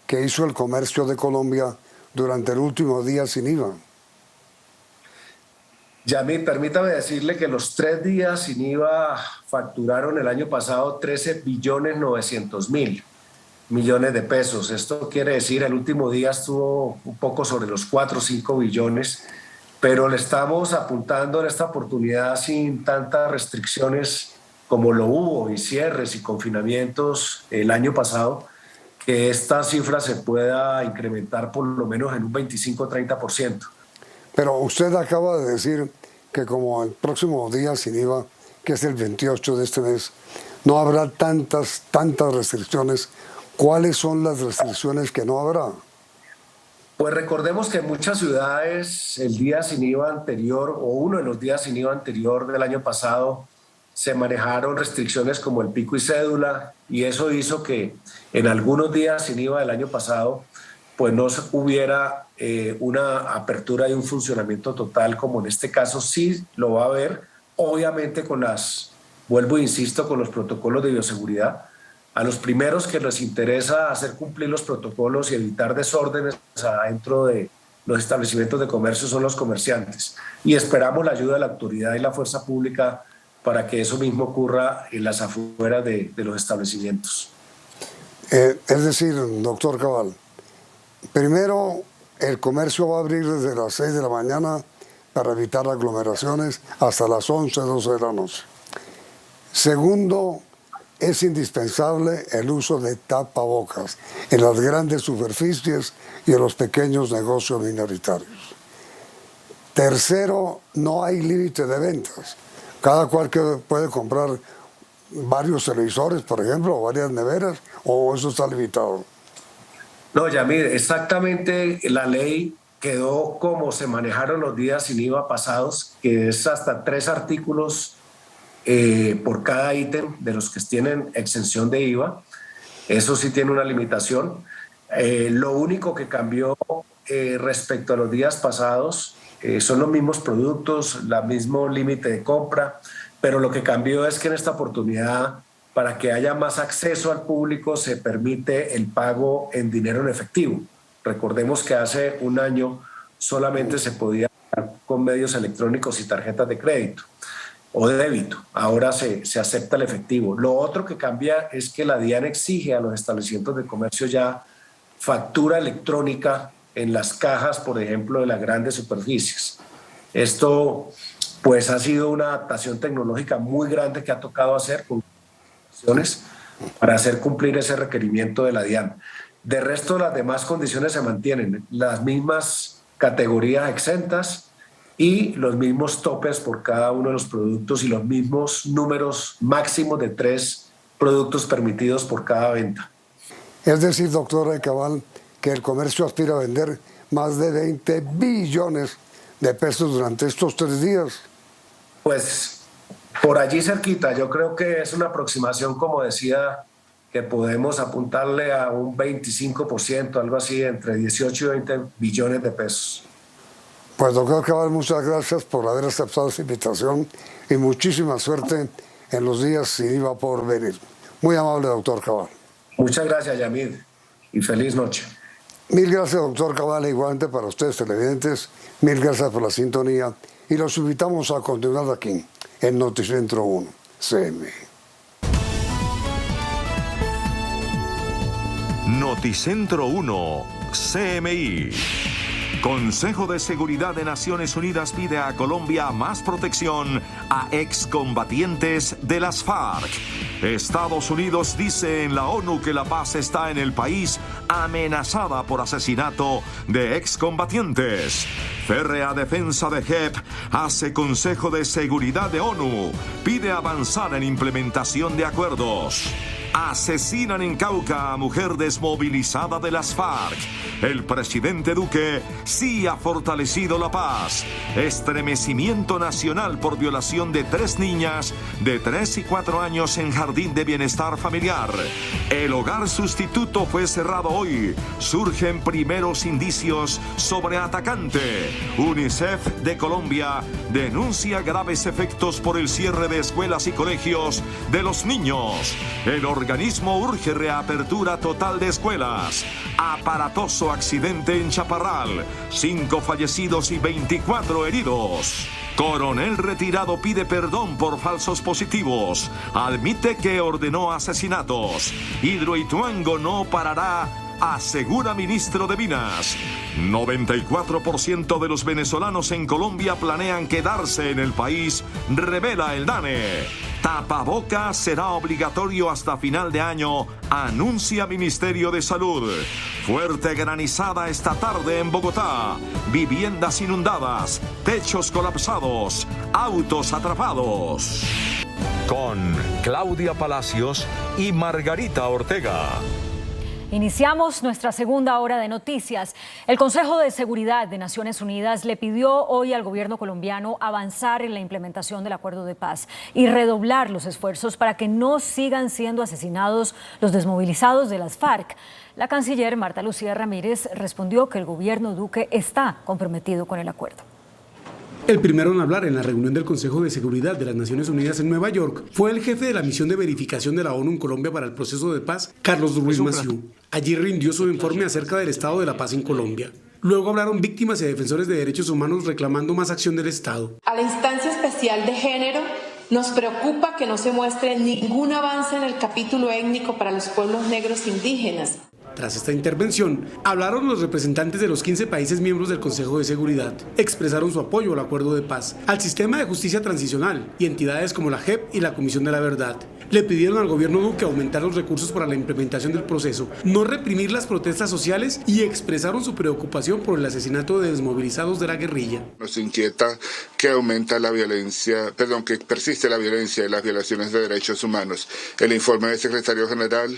que hizo el comercio de Colombia durante el último día sin IVA? Yamid, permítame decirle que los 3 días sin IVA facturaron el año pasado 13.900.000 millones de pesos. Esto quiere decir el último día estuvo un poco sobre los 4 o 5 billones, pero le estamos apuntando en esta oportunidad sin tantas restricciones como lo hubo y cierres y confinamientos el año pasado, que esta cifra se pueda incrementar por lo menos en un 25-30%. Pero usted acaba de decir que como el próximo día sin IVA, que es el 28 de este mes, no habrá tantas restricciones. ¿Cuáles son las restricciones que no habrá? Pues recordemos que en muchas ciudades el día sin IVA anterior o uno de los días sin IVA anterior del año pasado se manejaron restricciones como el pico y cédula y eso hizo que en algunos días sin IVA del año pasado pues no hubiera una apertura y un funcionamiento total como en este caso sí lo va a haber, obviamente vuelvo e insisto, con los protocolos de bioseguridad. A los primeros que les interesa hacer cumplir los protocolos y evitar desórdenes adentro de los establecimientos de comercio son los comerciantes. Y esperamos la ayuda de la autoridad y la fuerza pública para que eso mismo ocurra en las afueras de los establecimientos. Es decir, doctor Cabal, primero el comercio va a abrir desde las 6 de la mañana para evitar aglomeraciones hasta las 11, 12 de la noche. Segundo, es indispensable el uso de tapabocas en las grandes superficies y en los pequeños negocios minoritarios. Tercero, no hay límite de ventas. Cada cual que puede comprar varios televisores, por ejemplo, o varias neveras, o eso está limitado. No, Yamid, exactamente la ley quedó como se manejaron los días sin IVA pasados, que es hasta 3 artículos por cada ítem de los que tienen exención de IVA. Eso sí tiene una limitación. Lo único que cambió respecto a los días pasados son los mismos productos, el mismo límite de compra, pero lo que cambió es que en esta oportunidad, para que haya más acceso al público, se permite el pago en dinero en efectivo. Recordemos que hace un año solamente se podía pagar con medios electrónicos y tarjetas de crédito o de débito. Ahora se acepta el efectivo. Lo otro que cambia es que la DIAN exige a los establecimientos de comercio ya factura electrónica en las cajas, por ejemplo, de las grandes superficies. Esto pues ha sido una adaptación tecnológica muy grande que ha tocado hacer con acciones para hacer cumplir ese requerimiento de la DIAN. De resto, las demás condiciones se mantienen, las mismas categorías exentas y los mismos topes por cada uno de los productos y los mismos números máximos de 3 productos permitidos por cada venta. Es decir, doctora Cabal, que el comercio aspira a vender más de 20 billones de pesos durante estos 3 días. Pues por allí cerquita, yo creo que es una aproximación, como decía, que podemos apuntarle a un 25%, algo así, entre 18 y 20 billones de pesos. Pues doctor Cabal, muchas gracias por haber aceptado esta invitación y muchísima suerte en los días sin IVA por venir. Muy amable, doctor Cabal. Muchas gracias, Yamid, y feliz noche. Mil gracias, doctor Cabal, igualmente para ustedes televidentes. Mil gracias por la sintonía y los invitamos a continuar aquí en Noticentro 1 CMI. Noticentro 1 CMI. Consejo de Seguridad de Naciones Unidas pide a Colombia más protección a excombatientes de las FARC. Estados Unidos dice en la ONU que la paz está en el país amenazada por asesinato de excombatientes. Férrea defensa de JEP hace Consejo de Seguridad de ONU. Pide avanzar en implementación de acuerdos. Asesinan en Cauca a mujer desmovilizada de las FARC. El presidente Duque sí ha fortalecido la paz. Estremecimiento nacional por violación de 3 niñas de 3 y 4 años en jardín de bienestar familiar. El hogar sustituto fue cerrado hoy. Surgen primeros indicios sobre atacante. UNICEF de Colombia denuncia graves efectos por el cierre de escuelas y colegios de los niños. El organismo urge reapertura total de escuelas. Aparatoso accidente en Chaparral. 5 fallecidos y 24 heridos. Coronel retirado pide perdón por falsos positivos. Admite que ordenó asesinatos. Hidroituango no parará, asegura ministro de Minas. 94% de los venezolanos en Colombia planean quedarse en el país, revela el DANE. Tapabocas será obligatorio hasta final de año, anuncia Ministerio de Salud. Fuerte granizada esta tarde en Bogotá. Viviendas inundadas, techos colapsados, autos atrapados. Con Claudia Palacios y Margarita Ortega. Iniciamos nuestra segunda hora de noticias. El Consejo de Seguridad de Naciones Unidas le pidió hoy al gobierno colombiano avanzar en la implementación del acuerdo de paz y redoblar los esfuerzos para que no sigan siendo asesinados los desmovilizados de las FARC. La canciller Marta Lucía Ramírez respondió que el gobierno Duque está comprometido con el acuerdo. El primero en hablar en la reunión del Consejo de Seguridad de las Naciones Unidas en Nueva York fue el jefe de la misión de verificación de la ONU en Colombia para el proceso de paz, Carlos Ruiz Massieu. Allí rindió su informe acerca del estado de la paz en Colombia. Luego hablaron víctimas y defensores de derechos humanos reclamando más acción del Estado. A la instancia especial de género nos preocupa que no se muestre ningún avance en el capítulo étnico para los pueblos negros indígenas. Tras esta intervención, hablaron los representantes de los 15 países miembros del Consejo de Seguridad. Expresaron su apoyo al acuerdo de paz, al sistema de justicia transicional y entidades como la JEP y la Comisión de la Verdad. Le pidieron al gobierno Duque aumentar los recursos para la implementación del proceso, no reprimir las protestas sociales y expresaron su preocupación por el asesinato de desmovilizados de la guerrilla. Nos inquieta que aumenta la violencia, que persiste la violencia y las violaciones de derechos humanos. El informe del secretario general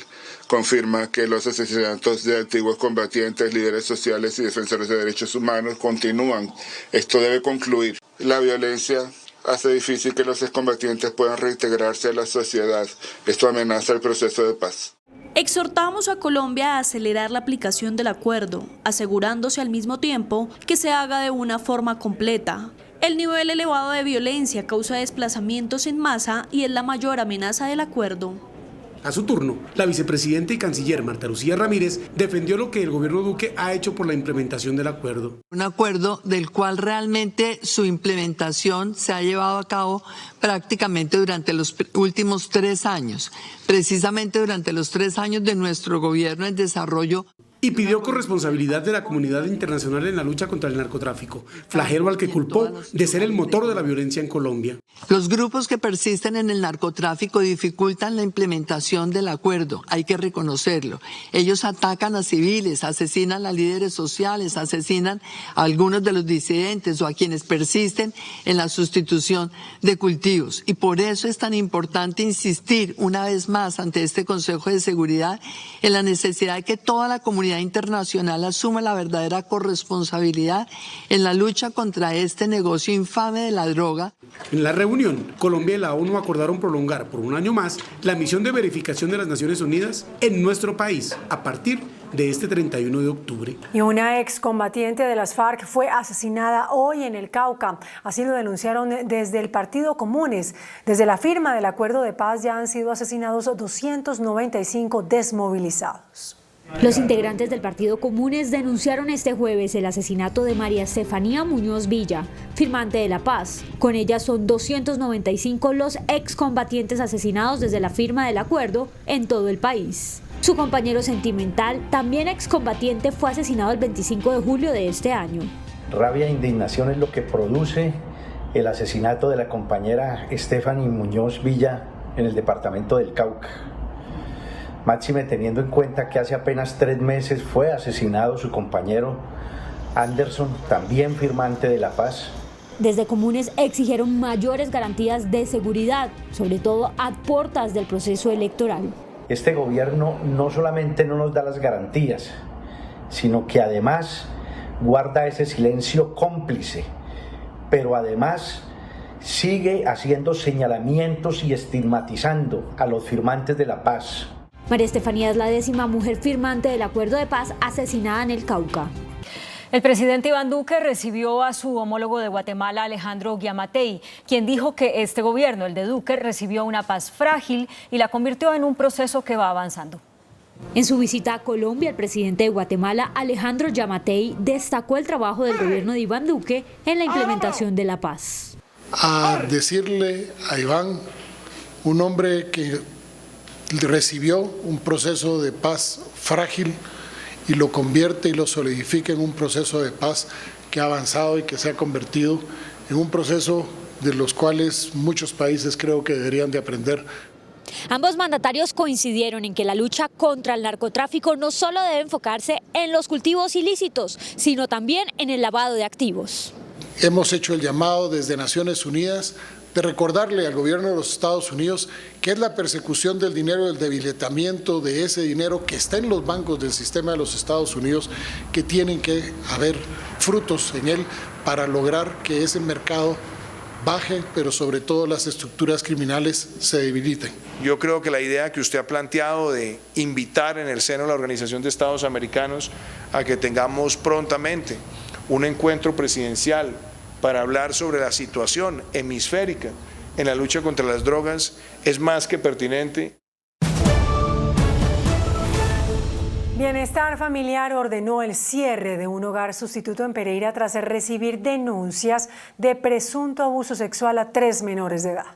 confirma que los asesinatos de antiguos combatientes, líderes sociales y defensores de derechos humanos continúan. Esto debe concluir. La violencia hace difícil que los excombatientes puedan reintegrarse a la sociedad. Esto amenaza el proceso de paz. Exhortamos a Colombia a acelerar la aplicación del acuerdo, asegurándose al mismo tiempo que se haga de una forma completa. El nivel elevado de violencia causa desplazamientos en masa y es la mayor amenaza del acuerdo. A su turno, la vicepresidenta y canciller Marta Lucía Ramírez defendió lo que el gobierno Duque ha hecho por la implementación del acuerdo. Un acuerdo del cual realmente su implementación se ha llevado a cabo prácticamente durante los últimos 3 años, precisamente durante los 3 años de nuestro gobierno en desarrollo. Y pidió corresponsabilidad de la comunidad internacional en la lucha contra el narcotráfico, flagelo al que culpó de ser el motor de la violencia en Colombia. Los grupos que persisten en el narcotráfico dificultan la implementación del acuerdo, hay que reconocerlo. Ellos atacan a civiles, asesinan a líderes sociales, asesinan a algunos de los disidentes o a quienes persisten en la sustitución de cultivos. Y por eso es tan importante insistir una vez más ante este Consejo de Seguridad en la necesidad de que toda la comunidad internacional asuma la verdadera corresponsabilidad en la lucha contra este negocio infame de la droga. En la reunión, Colombia y la ONU acordaron prolongar por 1 año más la misión de verificación de las Naciones Unidas en nuestro país a partir de este 31 de octubre. Y una excombatiente de las FARC fue asesinada hoy en el Cauca. Así lo denunciaron desde el Partido Comunes. Desde la firma del acuerdo de paz ya han sido asesinados 295 desmovilizados. Los integrantes del Partido Comunes denunciaron este jueves el asesinato de María Estefanía Muñoz Villa, firmante de la paz. Con ella son 295 los excombatientes asesinados desde la firma del acuerdo en todo el país. Su compañero sentimental, también excombatiente, fue asesinado el 25 de julio de este año. Rabia e indignación es lo que produce el asesinato de la compañera Estefanía Muñoz Villa en el departamento del Cauca. Máxime teniendo en cuenta que hace apenas 3 meses fue asesinado su compañero Anderson, también firmante de la paz. Desde Comunes exigieron mayores garantías de seguridad, sobre todo a puertas del proceso electoral. Este gobierno no solamente no nos da las garantías, sino que además guarda ese silencio cómplice, pero además sigue haciendo señalamientos y estigmatizando a los firmantes de la paz. María Estefanía es la 10ª mujer firmante del acuerdo de paz asesinada en el Cauca. El presidente Iván Duque recibió a su homólogo de Guatemala, Alejandro Giammattei, quien dijo que este gobierno, el de Duque, recibió una paz frágil y la convirtió en un proceso que va avanzando. En su visita a Colombia, el presidente de Guatemala, Alejandro Giammattei, destacó el trabajo del gobierno de Iván Duque en la implementación de la paz. A decirle a Iván, un hombre que recibió un proceso de paz frágil y lo convierte y lo solidifica en un proceso de paz que ha avanzado y que se ha convertido en un proceso de los cuales muchos países creo que deberían de aprender. Ambos mandatarios coincidieron en que la lucha contra el narcotráfico no solo debe enfocarse en los cultivos ilícitos, sino también en el lavado de activos. Hemos hecho el llamado desde Naciones Unidas de recordarle al gobierno de los Estados Unidos que es la persecución del dinero, el debilitamiento de ese dinero que está en los bancos del sistema de los Estados Unidos, que tienen que haber frutos en él para lograr que ese mercado baje, pero sobre todo las estructuras criminales se debiliten. Yo creo que la idea que usted ha planteado de invitar en el seno de la Organización de Estados Americanos a que tengamos prontamente un encuentro presidencial para hablar sobre la situación hemisférica en la lucha contra las drogas es más que pertinente. Bienestar Familiar ordenó el cierre de un hogar sustituto en Pereira tras recibir denuncias de presunto abuso sexual a 3 menores de edad.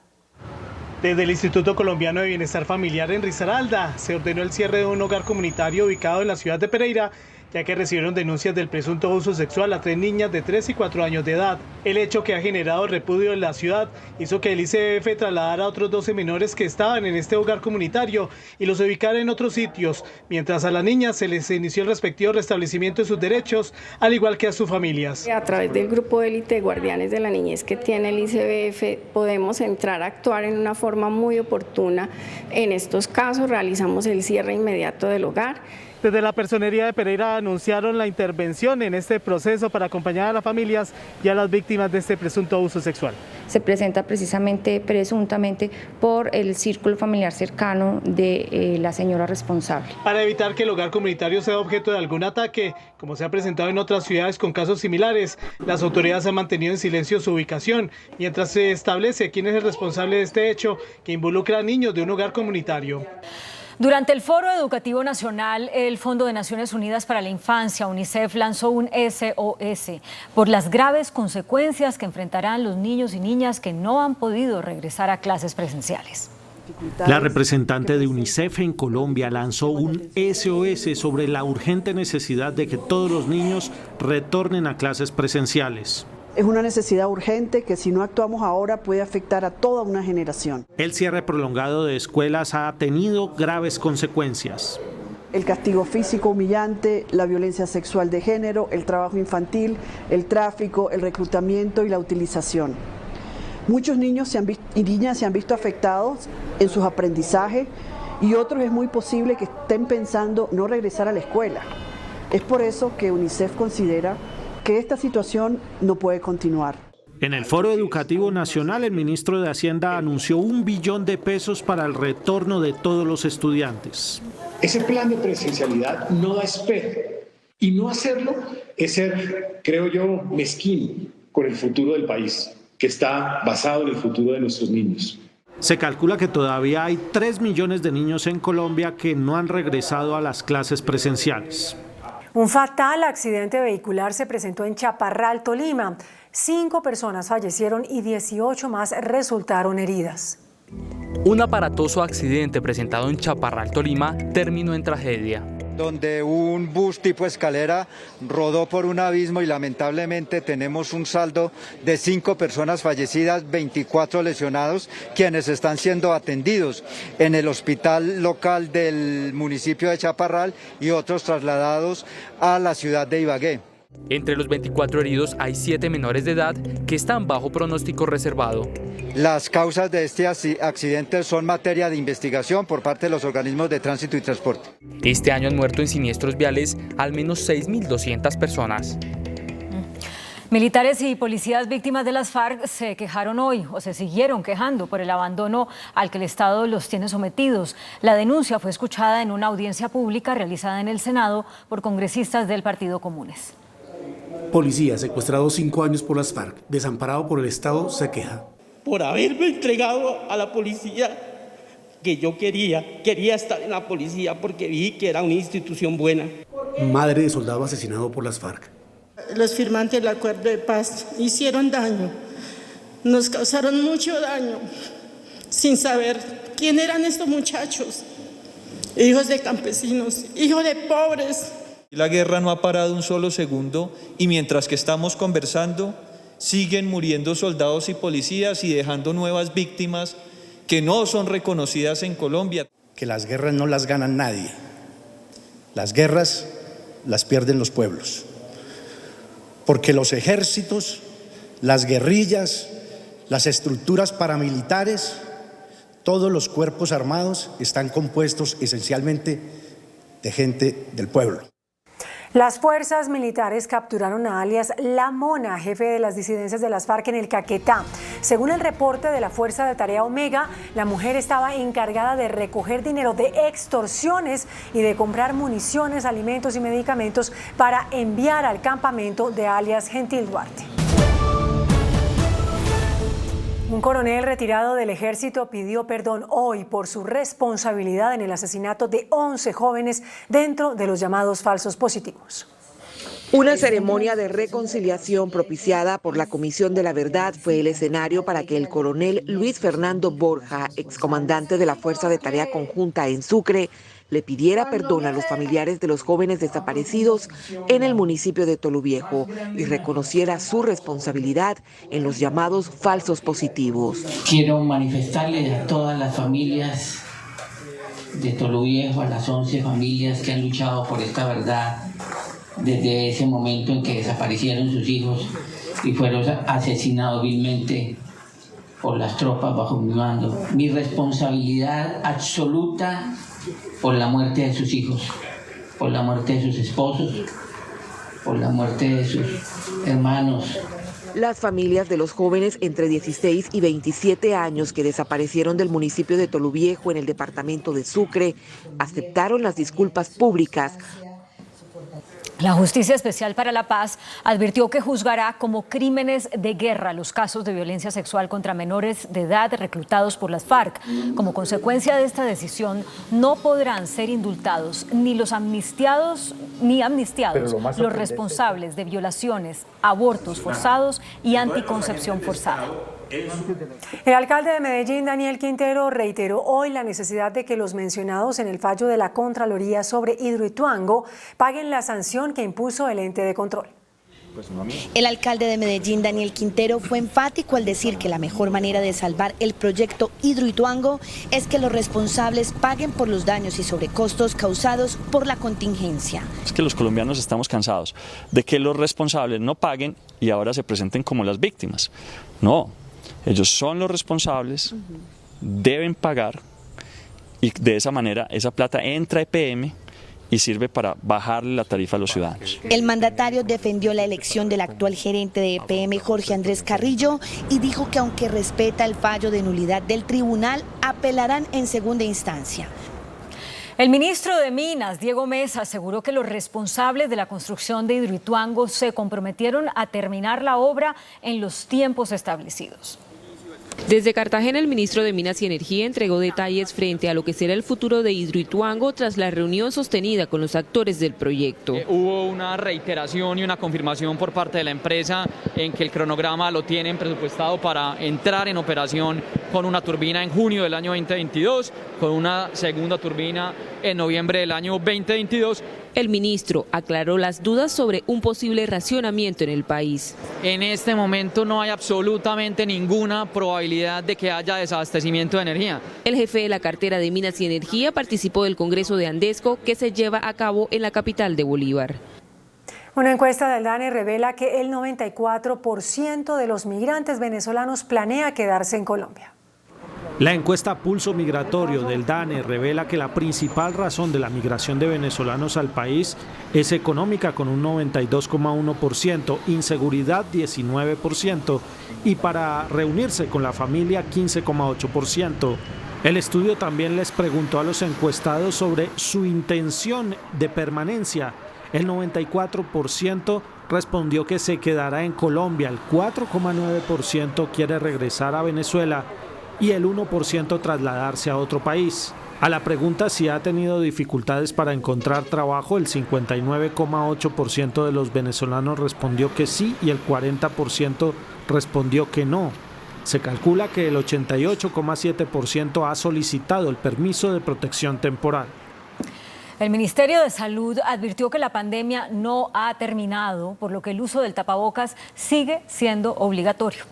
Desde el Instituto Colombiano de Bienestar Familiar en Risaralda se ordenó el cierre de un hogar comunitario ubicado en la ciudad de Pereira, ya que recibieron denuncias del presunto abuso sexual a 3 niñas de 3 y 4 años de edad. El hecho, que ha generado repudio en la ciudad, hizo que el ICBF trasladara a otros 12 menores que estaban en este hogar comunitario y los ubicara en otros sitios, mientras a las niñas se les inició el respectivo restablecimiento de sus derechos, al igual que a sus familias. A través del grupo de élite de guardianes de la niñez que tiene el ICBF, podemos entrar a actuar en una forma muy oportuna. En estos casos realizamos el cierre inmediato del hogar. Desde la Personería de Pereira anunciaron la intervención en este proceso para acompañar a las familias y a las víctimas de este presunto abuso sexual. Se presenta presuntamente por el círculo familiar cercano de la señora responsable. Para evitar que el hogar comunitario sea objeto de algún ataque, como se ha presentado en otras ciudades con casos similares, las autoridades han mantenido en silencio su ubicación, mientras se establece quién es el responsable de este hecho que involucra a niños de un hogar comunitario. Durante el Foro Educativo Nacional, el Fondo de Naciones Unidas para la Infancia, UNICEF, lanzó un SOS por las graves consecuencias que enfrentarán los niños y niñas que no han podido regresar a clases presenciales. La representante de UNICEF en Colombia lanzó un SOS sobre la urgente necesidad de que todos los niños retornen a clases presenciales. Es una necesidad urgente que si no actuamos ahora puede afectar a toda una generación. El cierre prolongado de escuelas ha tenido graves consecuencias. El castigo físico humillante, la violencia sexual de género, el trabajo infantil, el tráfico, el reclutamiento y la utilización. Muchos niños y niñas se han visto afectados en sus aprendizajes y otros es muy posible que estén pensando no regresar a la escuela. Es por eso que UNICEF considera que esta situación no puede continuar. En el Foro Educativo Nacional, el ministro de Hacienda anunció $1 billón para el retorno de todos los estudiantes. Ese plan de presencialidad no da espera, y no hacerlo es ser, creo yo, mezquino con el futuro del país, que está basado en el futuro de nuestros niños. Se calcula que todavía hay 3 millones de niños en Colombia que no han regresado a las clases presenciales. Un fatal accidente vehicular se presentó en Chaparral, Tolima. 5 personas fallecieron y 18 más resultaron heridas. Un aparatoso accidente presentado en Chaparral, Tolima, terminó en tragedia. Donde un bus tipo escalera rodó por un abismo y lamentablemente tenemos un saldo de 5 personas fallecidas, 24 lesionados, quienes están siendo atendidos en el hospital local del municipio de Chaparral y otros trasladados a la ciudad de Ibagué. Entre los 24 heridos hay 7 menores de edad que están bajo pronóstico reservado. Las causas de este accidente son materia de investigación por parte de los organismos de tránsito y transporte. Este año han muerto en siniestros viales al menos 6.200 personas. Militares y policías víctimas de las FARC se quejaron hoy o se siguieron quejando por el abandono al que el Estado los tiene sometidos. La denuncia fue escuchada en una audiencia pública realizada en el Senado por congresistas del Partido Comunes. Policía secuestrado 5 años por las FARC, desamparado por el Estado, se queja. Por haberme entregado a la policía que yo quería estar en la policía porque vi que era una institución buena. Madre de soldado asesinado por las FARC. Los firmantes del acuerdo de paz hicieron daño, nos causaron mucho daño, sin saber quién eran estos muchachos, hijos de campesinos, hijos de pobres. La guerra no ha parado un solo segundo y mientras que estamos conversando, siguen muriendo soldados y policías y dejando nuevas víctimas que no son reconocidas en Colombia. Que las guerras no las gana nadie, las guerras las pierden los pueblos, porque los ejércitos, las guerrillas, las estructuras paramilitares, todos los cuerpos armados están compuestos esencialmente de gente del pueblo. Las fuerzas militares capturaron a alias La Mona, jefe de las disidencias de las FARC en el Caquetá. Según el reporte de la Fuerza de Tarea Omega, la mujer estaba encargada de recoger dinero de extorsiones y de comprar municiones, alimentos y medicamentos para enviar al campamento de alias Gentil Duarte. Un coronel retirado del ejército pidió perdón hoy por su responsabilidad en el asesinato de 11 jóvenes dentro de los llamados falsos positivos. Una ceremonia de reconciliación propiciada por la Comisión de la Verdad fue el escenario para que el coronel Luis Fernando Borja, excomandante de la Fuerza de Tarea Conjunta en Sucre, le pidiera perdón a los familiares de los jóvenes desaparecidos en el municipio de Toluviejo y reconociera su responsabilidad en los llamados falsos positivos. Quiero manifestarle a todas las familias de Toluviejo, a las 11 familias que han luchado por esta verdad desde ese momento en que desaparecieron sus hijos y fueron asesinados vilmente por las tropas bajo mi mando. Mi responsabilidad absoluta por la muerte de sus hijos, por la muerte de sus esposos, por la muerte de sus hermanos. Las familias de los jóvenes entre 16 y 27 años que desaparecieron del municipio de Toluviejo en el departamento de Sucre aceptaron las disculpas públicas. La Justicia Especial para la Paz advirtió que juzgará como crímenes de guerra los casos de violencia sexual contra menores de edad reclutados por las FARC. Como consecuencia de esta decisión, no podrán ser indultados ni los amnistiados los responsables de violaciones, abortos forzados y anticoncepción forzada. El alcalde de Medellín, Daniel Quintero, reiteró hoy la necesidad de que los mencionados en el fallo de la Contraloría sobre Hidroituango paguen la sanción que impuso el ente de control. El alcalde de Medellín, Daniel Quintero, fue enfático al decir que la mejor manera de salvar el proyecto Hidroituango es que los responsables paguen por los daños y sobrecostos causados por la contingencia. Es que los colombianos estamos cansados de que los responsables no paguen y ahora se presenten como las víctimas. No, ellos son los responsables, deben pagar y de esa manera esa plata entra a EPM y sirve para bajarle la tarifa a los ciudadanos. El mandatario defendió la elección del actual gerente de EPM, Jorge Andrés Carrillo, y dijo que aunque respeta el fallo de nulidad del tribunal, apelarán en segunda instancia. El ministro de Minas, Diego Mesa, aseguró que los responsables de la construcción de Hidroituango se comprometieron a terminar la obra en los tiempos establecidos. Desde Cartagena, el ministro de Minas y Energía entregó detalles frente a lo que será el futuro de Hidroituango tras la reunión sostenida con los actores del proyecto. Hubo una reiteración y una confirmación por parte de la empresa en que el cronograma lo tienen presupuestado para entrar en operación con una turbina en junio del año 2022, con una segunda turbina en noviembre del año 2022. El ministro aclaró las dudas sobre un posible racionamiento en el país. En este momento no hay absolutamente ninguna probabilidad de que haya desabastecimiento de energía. El jefe de la cartera de Minas y Energía participó del Congreso de Andesco que se lleva a cabo en la capital de Bolívar. Una encuesta del DANE revela que el 94% de los migrantes venezolanos planea quedarse en Colombia. La encuesta Pulso Migratorio del DANE revela que la principal razón de la migración de venezolanos al país es económica con un 92,1%, inseguridad 19% y para reunirse con la familia 15,8%. El estudio también les preguntó a los encuestados sobre su intención de permanencia. El 94% respondió que se quedará en Colombia, el 4,9% quiere regresar a Venezuela y el 1% trasladarse a otro país. A la pregunta si ha tenido dificultades para encontrar trabajo, el 59,8% de los venezolanos respondió que sí y el 40% respondió que no. Se calcula que el 88,7% ha solicitado el permiso de protección temporal. El Ministerio de Salud advirtió que la pandemia no ha terminado, por lo que el uso del tapabocas sigue siendo obligatorio.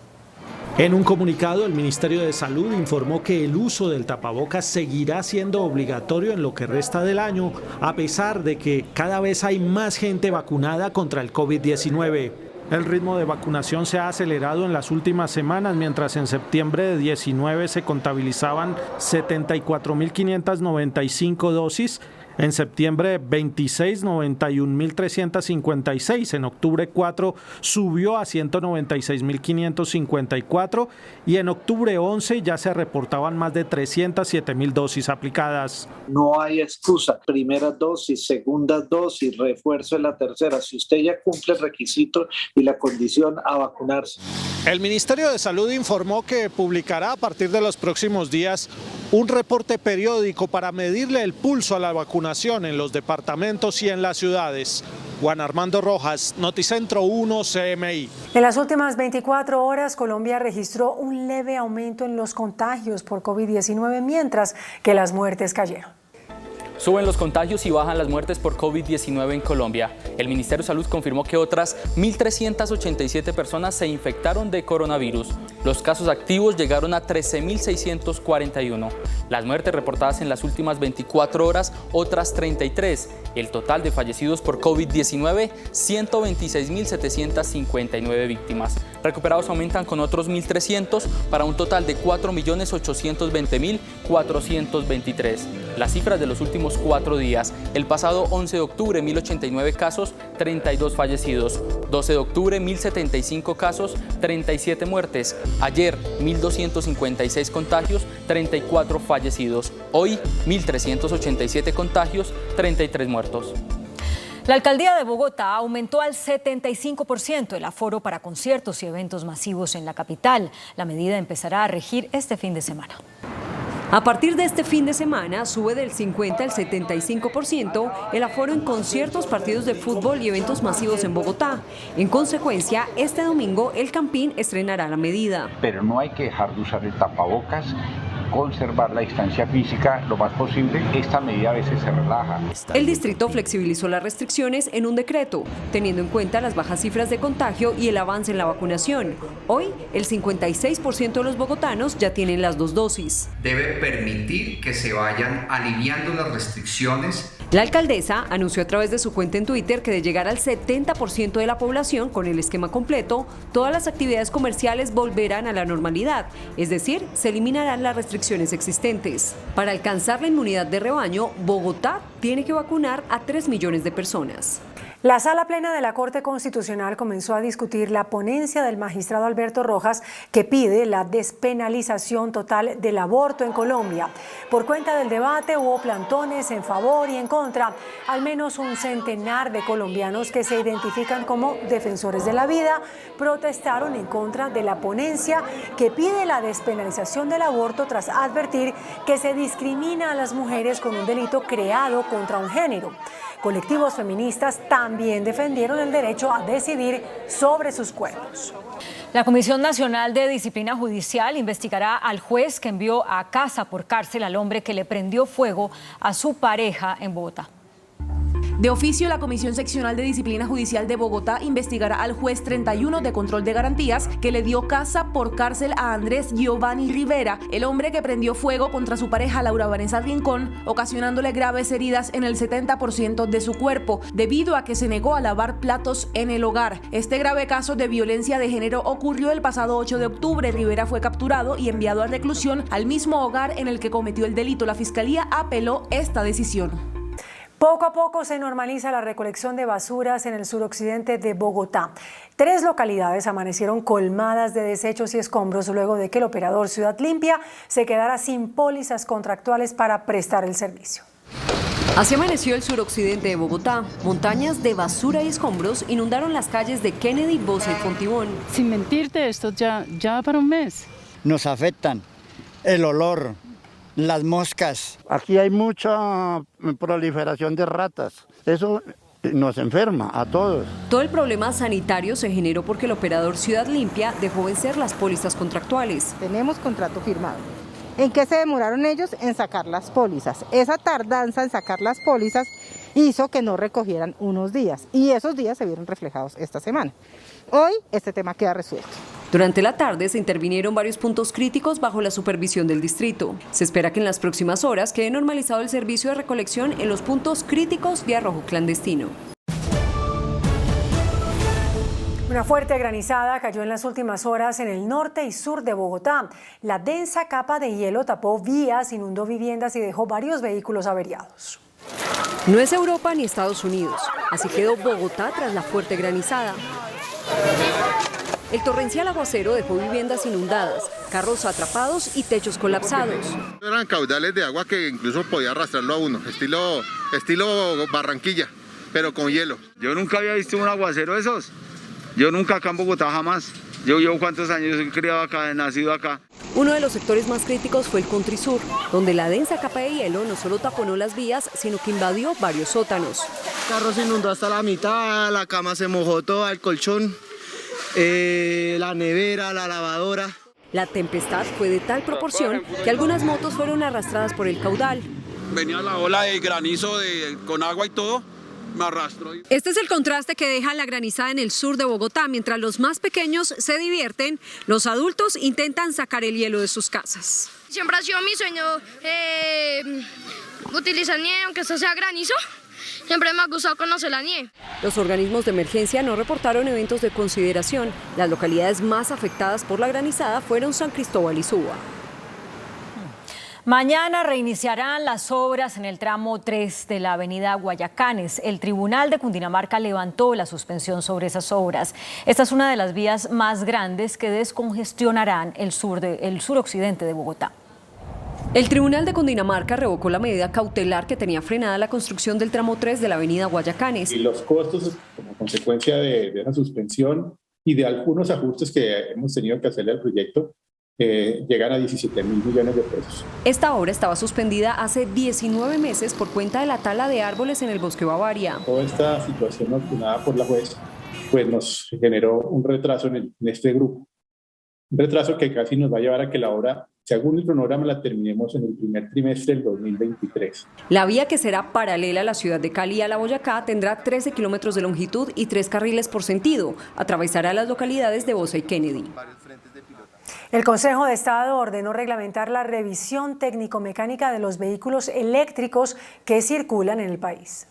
En un comunicado, el Ministerio de Salud informó que el uso del tapabocas seguirá siendo obligatorio en lo que resta del año, a pesar de que cada vez hay más gente vacunada contra el COVID-19. El ritmo de vacunación se ha acelerado en las últimas semanas, mientras en septiembre de 2019 se contabilizaban 74.595 dosis. En septiembre 26, 91.356, en octubre 4 subió a 196.554 y en octubre 11 ya se reportaban más de 307.000 dosis aplicadas. No hay excusa, primera dosis, segunda dosis, refuerzo de la tercera, si usted ya cumple el requisito y la condición a vacunarse. El Ministerio de Salud informó que publicará a partir de los próximos días un reporte periódico para medirle el pulso a la vacunación en los departamentos y en las ciudades. Juan Armando Rojas, Noticentro 1 CMI. En las últimas 24 horas, Colombia registró un leve aumento en los contagios por COVID-19, mientras que las muertes cayeron. Suben los contagios y bajan las muertes por COVID-19 en Colombia. El Ministerio de Salud confirmó que otras 1.387 personas se infectaron de coronavirus. Los casos activos llegaron a 13.641. Las muertes reportadas en las últimas 24 horas, otras 33. El total de fallecidos por COVID-19, 126.759 víctimas. Recuperados aumentan con otros 1.300 para un total de 4.820.423. Las cifras de los últimos 4 días. El pasado 11 de octubre, 1.089 casos, 32 fallecidos. 12 de octubre, 1.075 casos, 37 muertes. Ayer, 1.256 contagios, 34 fallecidos. Hoy, 1.387 contagios, 33 muertos. La alcaldía de Bogotá aumentó al 75% el aforo para conciertos y eventos masivos en la capital. La medida empezará a regir este fin de semana. A partir de este fin de semana sube del 50 al 75% el aforo en conciertos, partidos de fútbol y eventos masivos en Bogotá. En consecuencia, este domingo el Campín estrenará la medida. Pero no hay que dejar de usar el tapabocas, conservar la distancia física lo más posible. Esta medida a veces se relaja. El distrito flexibilizó las restricciones en un decreto, teniendo en cuenta las bajas cifras de contagio y el avance en la vacunación. Hoy, el 56% de los bogotanos ya tienen las 2 dosis. Debe permitir que se vayan aliviando las restricciones. La alcaldesa anunció a través de su cuenta en Twitter que de llegar al 70% de la población con el esquema completo, todas las actividades comerciales volverán a la normalidad, es decir, se eliminarán las restricciones existentes. Para alcanzar la inmunidad de rebaño, Bogotá tiene que vacunar a 3 millones de personas. La Sala Plena de la Corte Constitucional comenzó a discutir la ponencia del magistrado Alberto Rojas que pide la despenalización total del aborto en Colombia. Por cuenta del debate hubo plantones en favor y en contra. Al menos un centenar de colombianos que se identifican como defensores de la vida protestaron en contra de la ponencia que pide la despenalización del aborto tras advertir que se discrimina a las mujeres con un delito creado contra un género. Colectivos feministas también defendieron el derecho a decidir sobre sus cuerpos. La Comisión Nacional de Disciplina Judicial investigará al juez que envió a casa por cárcel al hombre que le prendió fuego a su pareja en Bogotá. De oficio, la Comisión Seccional de Disciplina Judicial de Bogotá investigará al juez 31 de Control de Garantías que le dio casa por cárcel a Andrés Giovanni Rivera, el hombre que prendió fuego contra su pareja Laura Vanessa Rincón, ocasionándole graves heridas en el 70% de su cuerpo, debido a que se negó a lavar platos en el hogar. Este grave caso de violencia de género ocurrió el pasado 8 de octubre. Rivera fue capturado y enviado a reclusión al mismo hogar en el que cometió el delito. La Fiscalía apeló esta decisión. Poco a poco se normaliza la recolección de basuras en el suroccidente de Bogotá. 3 localidades amanecieron colmadas de desechos y escombros luego de que el operador Ciudad Limpia se quedara sin pólizas contractuales para prestar el servicio. Así amaneció el suroccidente de Bogotá. Montañas de basura y escombros inundaron las calles de Kennedy, Bosa y Fontibón. Sin mentirte, esto ya va para un mes. Nos afectan el olor, las moscas. Aquí hay mucha proliferación de ratas. Eso nos enferma a todos. Todo el problema sanitario se generó porque el operador Ciudad Limpia dejó vencer las pólizas contractuales. Tenemos contrato firmado. ¿En qué se demoraron ellos? En sacar las pólizas. Esa tardanza en sacar las pólizas hizo que no recogieran unos días y esos días se vieron reflejados esta semana. Hoy este tema queda resuelto. Durante la tarde se intervinieron varios puntos críticos bajo la supervisión del distrito. Se espera que en las próximas horas quede normalizado el servicio de recolección en los puntos críticos de arrojo clandestino. Una fuerte granizada cayó en las últimas horas en el norte y sur de Bogotá. La densa capa de hielo tapó vías, inundó viviendas y dejó varios vehículos averiados. No es Europa ni Estados Unidos. Así quedó Bogotá tras la fuerte granizada. El torrencial aguacero dejó viviendas inundadas, carros atrapados y techos colapsados. Eran caudales de agua que incluso podía arrastrarlo a uno, estilo Barranquilla, pero con hielo. Yo nunca había visto un aguacero de esos. Yo nunca acá en Bogotá, jamás. Yo llevo cuántos años, he criado acá, he nacido acá. Uno de los sectores más críticos fue el Country Sur, donde la densa capa de hielo no solo taponó las vías, sino que invadió varios sótanos. El carro se inundó hasta la mitad, la cama se mojó toda, el colchón, la nevera, la lavadora. La tempestad fue de tal proporción que algunas motos fueron arrastradas por el caudal. Venía la ola de granizo con agua y todo. Me arrastro. Este es el contraste que deja la granizada en el sur de Bogotá. Mientras los más pequeños se divierten, los adultos intentan sacar el hielo de sus casas. Siempre ha sido mi sueño utilizar nieve, aunque esto sea granizo. Siempre me ha gustado conocer la nieve. Los organismos de emergencia no reportaron eventos de consideración. Las localidades más afectadas por la granizada fueron San Cristóbal y Suba. Mañana reiniciarán las obras en el tramo 3 de la avenida Guayacanes. El Tribunal de Cundinamarca levantó la suspensión sobre esas obras. Esta es una de las vías más grandes que descongestionarán el suroccidente de Bogotá. El Tribunal de Cundinamarca revocó la medida cautelar que tenía frenada la construcción del tramo 3 de la avenida Guayacanes. Y los costos como consecuencia de esa suspensión y de algunos ajustes que hemos tenido que hacerle al proyecto llegan a 17.000 millones de pesos. Esta obra estaba suspendida hace 19 meses por cuenta de la tala de árboles en el Bosque Bavaria. Toda esta situación ordenada por la juez pues nos generó un retraso en este grupo. Un retraso que casi nos va a llevar a que la obra, según el cronograma, la terminemos en el primer trimestre del 2023. La vía, que será paralela a la ciudad de Cali y a la Boyacá, tendrá 13 kilómetros de longitud y 3 carriles por sentido. Atravesará las localidades de Bosa y Kennedy. El Consejo de Estado ordenó reglamentar la revisión técnico-mecánica de los vehículos eléctricos que circulan en el país.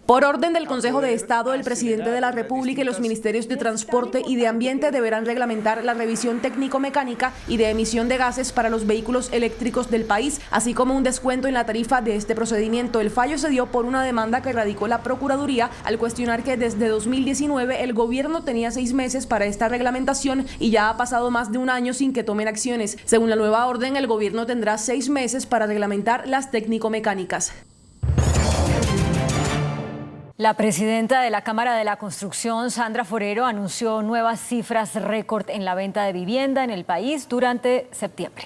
Por orden del Consejo de Estado, el presidente de la República y los ministerios de Transporte y de Ambiente deberán reglamentar la revisión técnico-mecánica y de emisión de gases para los vehículos eléctricos del país, así como un descuento en la tarifa de este procedimiento. El fallo se dio por una demanda que radicó la Procuraduría al cuestionar que desde 2019 el gobierno tenía 6 meses para esta reglamentación y ya ha pasado más de un año sin que tomen acciones. Según la nueva orden, el gobierno tendrá 6 meses para reglamentar las técnico-mecánicas. La presidenta de la Cámara de la Construcción, Sandra Forero, anunció nuevas cifras récord en la venta de vivienda en el país durante septiembre.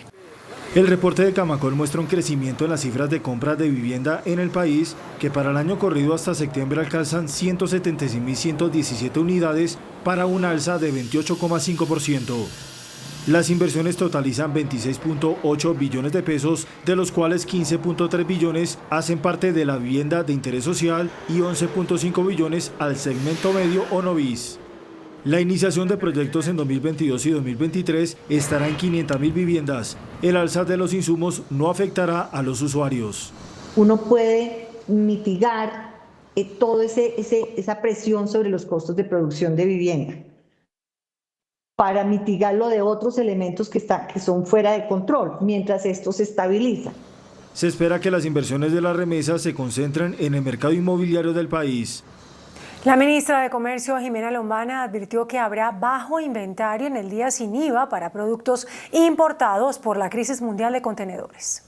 El reporte de Camacol muestra un crecimiento en las cifras de compras de vivienda en el país, que para el año corrido hasta septiembre alcanzan 176.117 unidades para un alza de 28,5%. Las inversiones totalizan 26.8 billones de pesos, de los cuales 15.3 billones hacen parte de la vivienda de interés social y 11.5 billones al segmento medio o novis. La iniciación de proyectos en 2022 y 2023 estará en 500.000 viviendas. El alza de los insumos no afectará a los usuarios. Uno puede mitigar toda esa presión sobre los costos de producción de vivienda, para mitigarlo de otros elementos que son fuera de control, mientras esto se estabiliza. Se espera que las inversiones de las remesas se concentren en el mercado inmobiliario del país. La ministra de Comercio, Jimena Lombana, advirtió que habrá bajo inventario en el día sin IVA para productos importados por la crisis mundial de contenedores.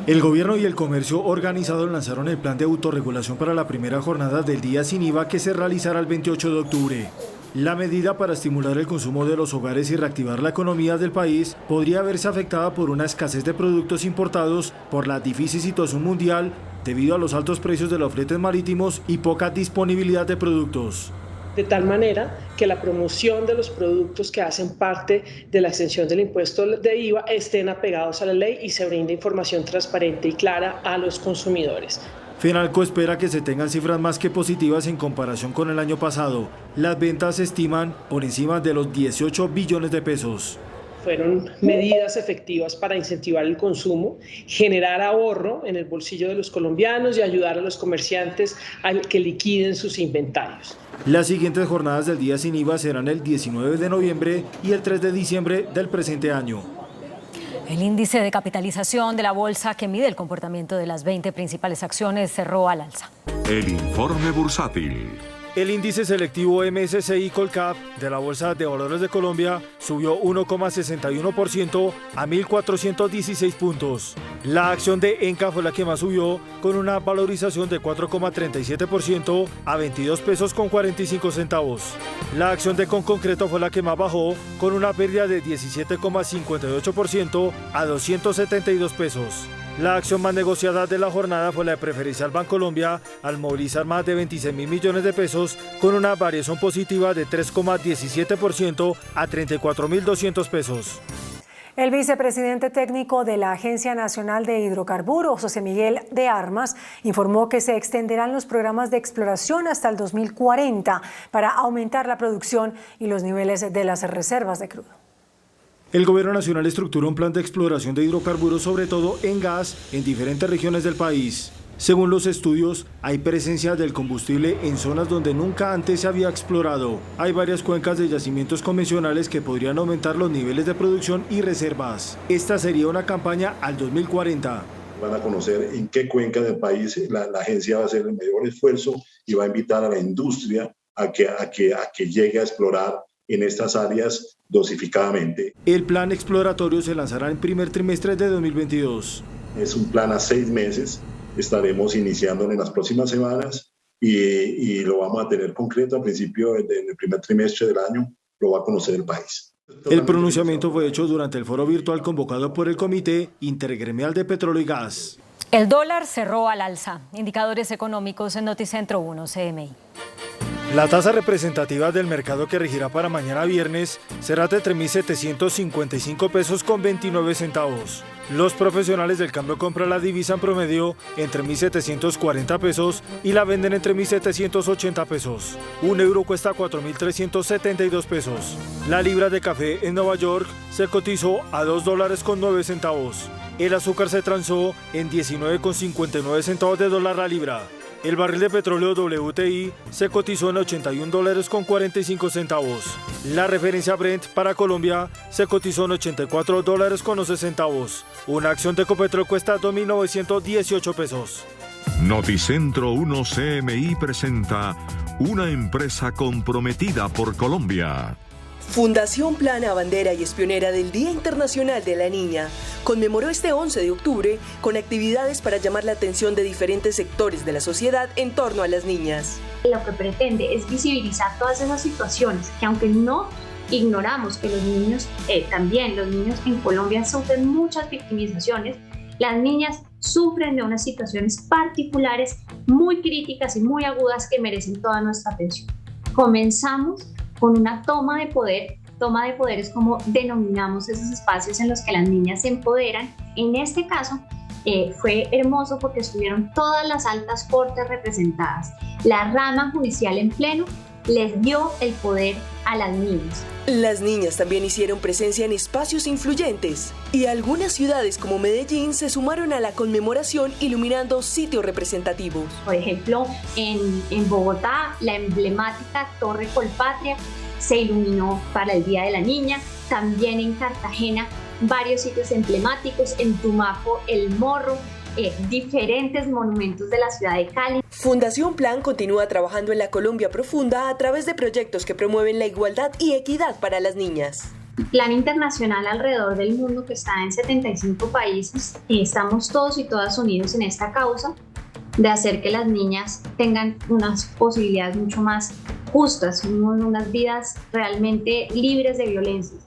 El gobierno y el comercio organizado lanzaron el plan de autorregulación para la primera jornada del día sin IVA, que se realizará el 28 de octubre. La medida, para estimular el consumo de los hogares y reactivar la economía del país, podría verse afectada por una escasez de productos importados por la difícil situación mundial debido a los altos precios de los fletes marítimos y poca disponibilidad de productos. De tal manera que la promoción de los productos que hacen parte de la exención del impuesto de IVA estén apegados a la ley y se brinde información transparente y clara a los consumidores. Fenalco espera que se tengan cifras más que positivas en comparación con el año pasado. Las ventas se estiman por encima de los 18 billones de pesos. Fueron medidas efectivas para incentivar el consumo, generar ahorro en el bolsillo de los colombianos y ayudar a los comerciantes a que liquiden sus inventarios. Las siguientes jornadas del día sin IVA serán el 19 de noviembre y el 3 de diciembre del presente año. El índice de capitalización de la bolsa, que mide el comportamiento de las 20 principales acciones, cerró al alza. El informe bursátil. El índice selectivo MSCI Colcap de la Bolsa de Valores de Colombia subió 1,61% a 1.416 puntos. La acción de Enca fue la que más subió, con una valorización de 4,37% a 22 pesos con 45 centavos. La acción de Conconcreto fue la que más bajó, con una pérdida de 17,58% a 272 pesos. La acción más negociada de la jornada fue la de Preferencial Bancolombia, al movilizar más de 26.000 millones de pesos, con una variación positiva de 3,17% a 34.200 pesos. El vicepresidente técnico de la Agencia Nacional de Hidrocarburos, José Miguel de Armas, informó que se extenderán los programas de exploración hasta el 2040 para aumentar la producción y los niveles de las reservas de crudo. El Gobierno Nacional estructuró un plan de exploración de hidrocarburos, sobre todo en gas, en diferentes regiones del país. Según los estudios, hay presencia del combustible en zonas donde nunca antes se había explorado. Hay varias cuencas de yacimientos convencionales que podrían aumentar los niveles de producción y reservas. Esta sería una campaña al 2040. Van a conocer en qué cuenca del país la agencia va a hacer el mayor esfuerzo y va a invitar a la industria a que llegue a explorar en estas áreas dosificadamente. El plan exploratorio se lanzará en el primer trimestre de 2022. Es un plan a 6 meses. Estaremos iniciándolo en las próximas semanas y lo vamos a tener concreto a principio del primer trimestre del año, lo va a conocer el país. El pronunciamiento fue hecho durante el foro virtual convocado por el Comité Intergremial de Petróleo y Gas. El dólar cerró al alza. Indicadores económicos en Noticentro 1 CMI. La tasa representativa del mercado que regirá para mañana viernes será de 3.755 pesos con 29 centavos. Los profesionales del cambio compran la divisa en promedio entre 1.740 pesos y la venden entre 1.780 pesos. Un euro cuesta 4.372 pesos. La libra de café en Nueva York se cotizó a $2.09. El azúcar se transó en 19,59 centavos de dólar la libra. El barril de petróleo WTI se cotizó en $81.45. La referencia Brent para Colombia se cotizó en $84.11. Una acción de Ecopetrol cuesta 2.918 pesos. Noticentro 1 CMI presenta una empresa comprometida por Colombia. Fundación Plana, bandera y es pionera del Día Internacional de la Niña. Conmemoró este 11 de octubre con actividades para llamar la atención de diferentes sectores de la sociedad en torno a las niñas. Lo que pretende es visibilizar todas esas situaciones que, aunque no ignoramos que los niños, también los niños en Colombia sufren muchas victimizaciones, las niñas sufren de unas situaciones particulares muy críticas y muy agudas que merecen toda nuestra atención. Comenzamos con una toma de poder es como denominamos esos espacios en los que las niñas se empoderan. En este caso fue hermoso porque estuvieron todas las altas cortes representadas. La rama judicial en pleno les dio el poder a las niñas. Las niñas también hicieron presencia en espacios influyentes y algunas ciudades como Medellín se sumaron a la conmemoración iluminando sitios representativos. Por ejemplo, en Bogotá, la emblemática Torre Colpatria se iluminó para el Día de la Niña. También en Cartagena, varios sitios emblemáticos, en Tumaco, El Morro, diferentes monumentos de la ciudad de Cali. Fundación Plan continúa trabajando en la Colombia profunda a través de proyectos que promueven la igualdad y equidad para las niñas. Plan internacional alrededor del mundo que está en 75 países. Estamos todos y todas unidos en esta causa de hacer que las niñas tengan unas posibilidades mucho más justas, unas vidas realmente libres de violencia.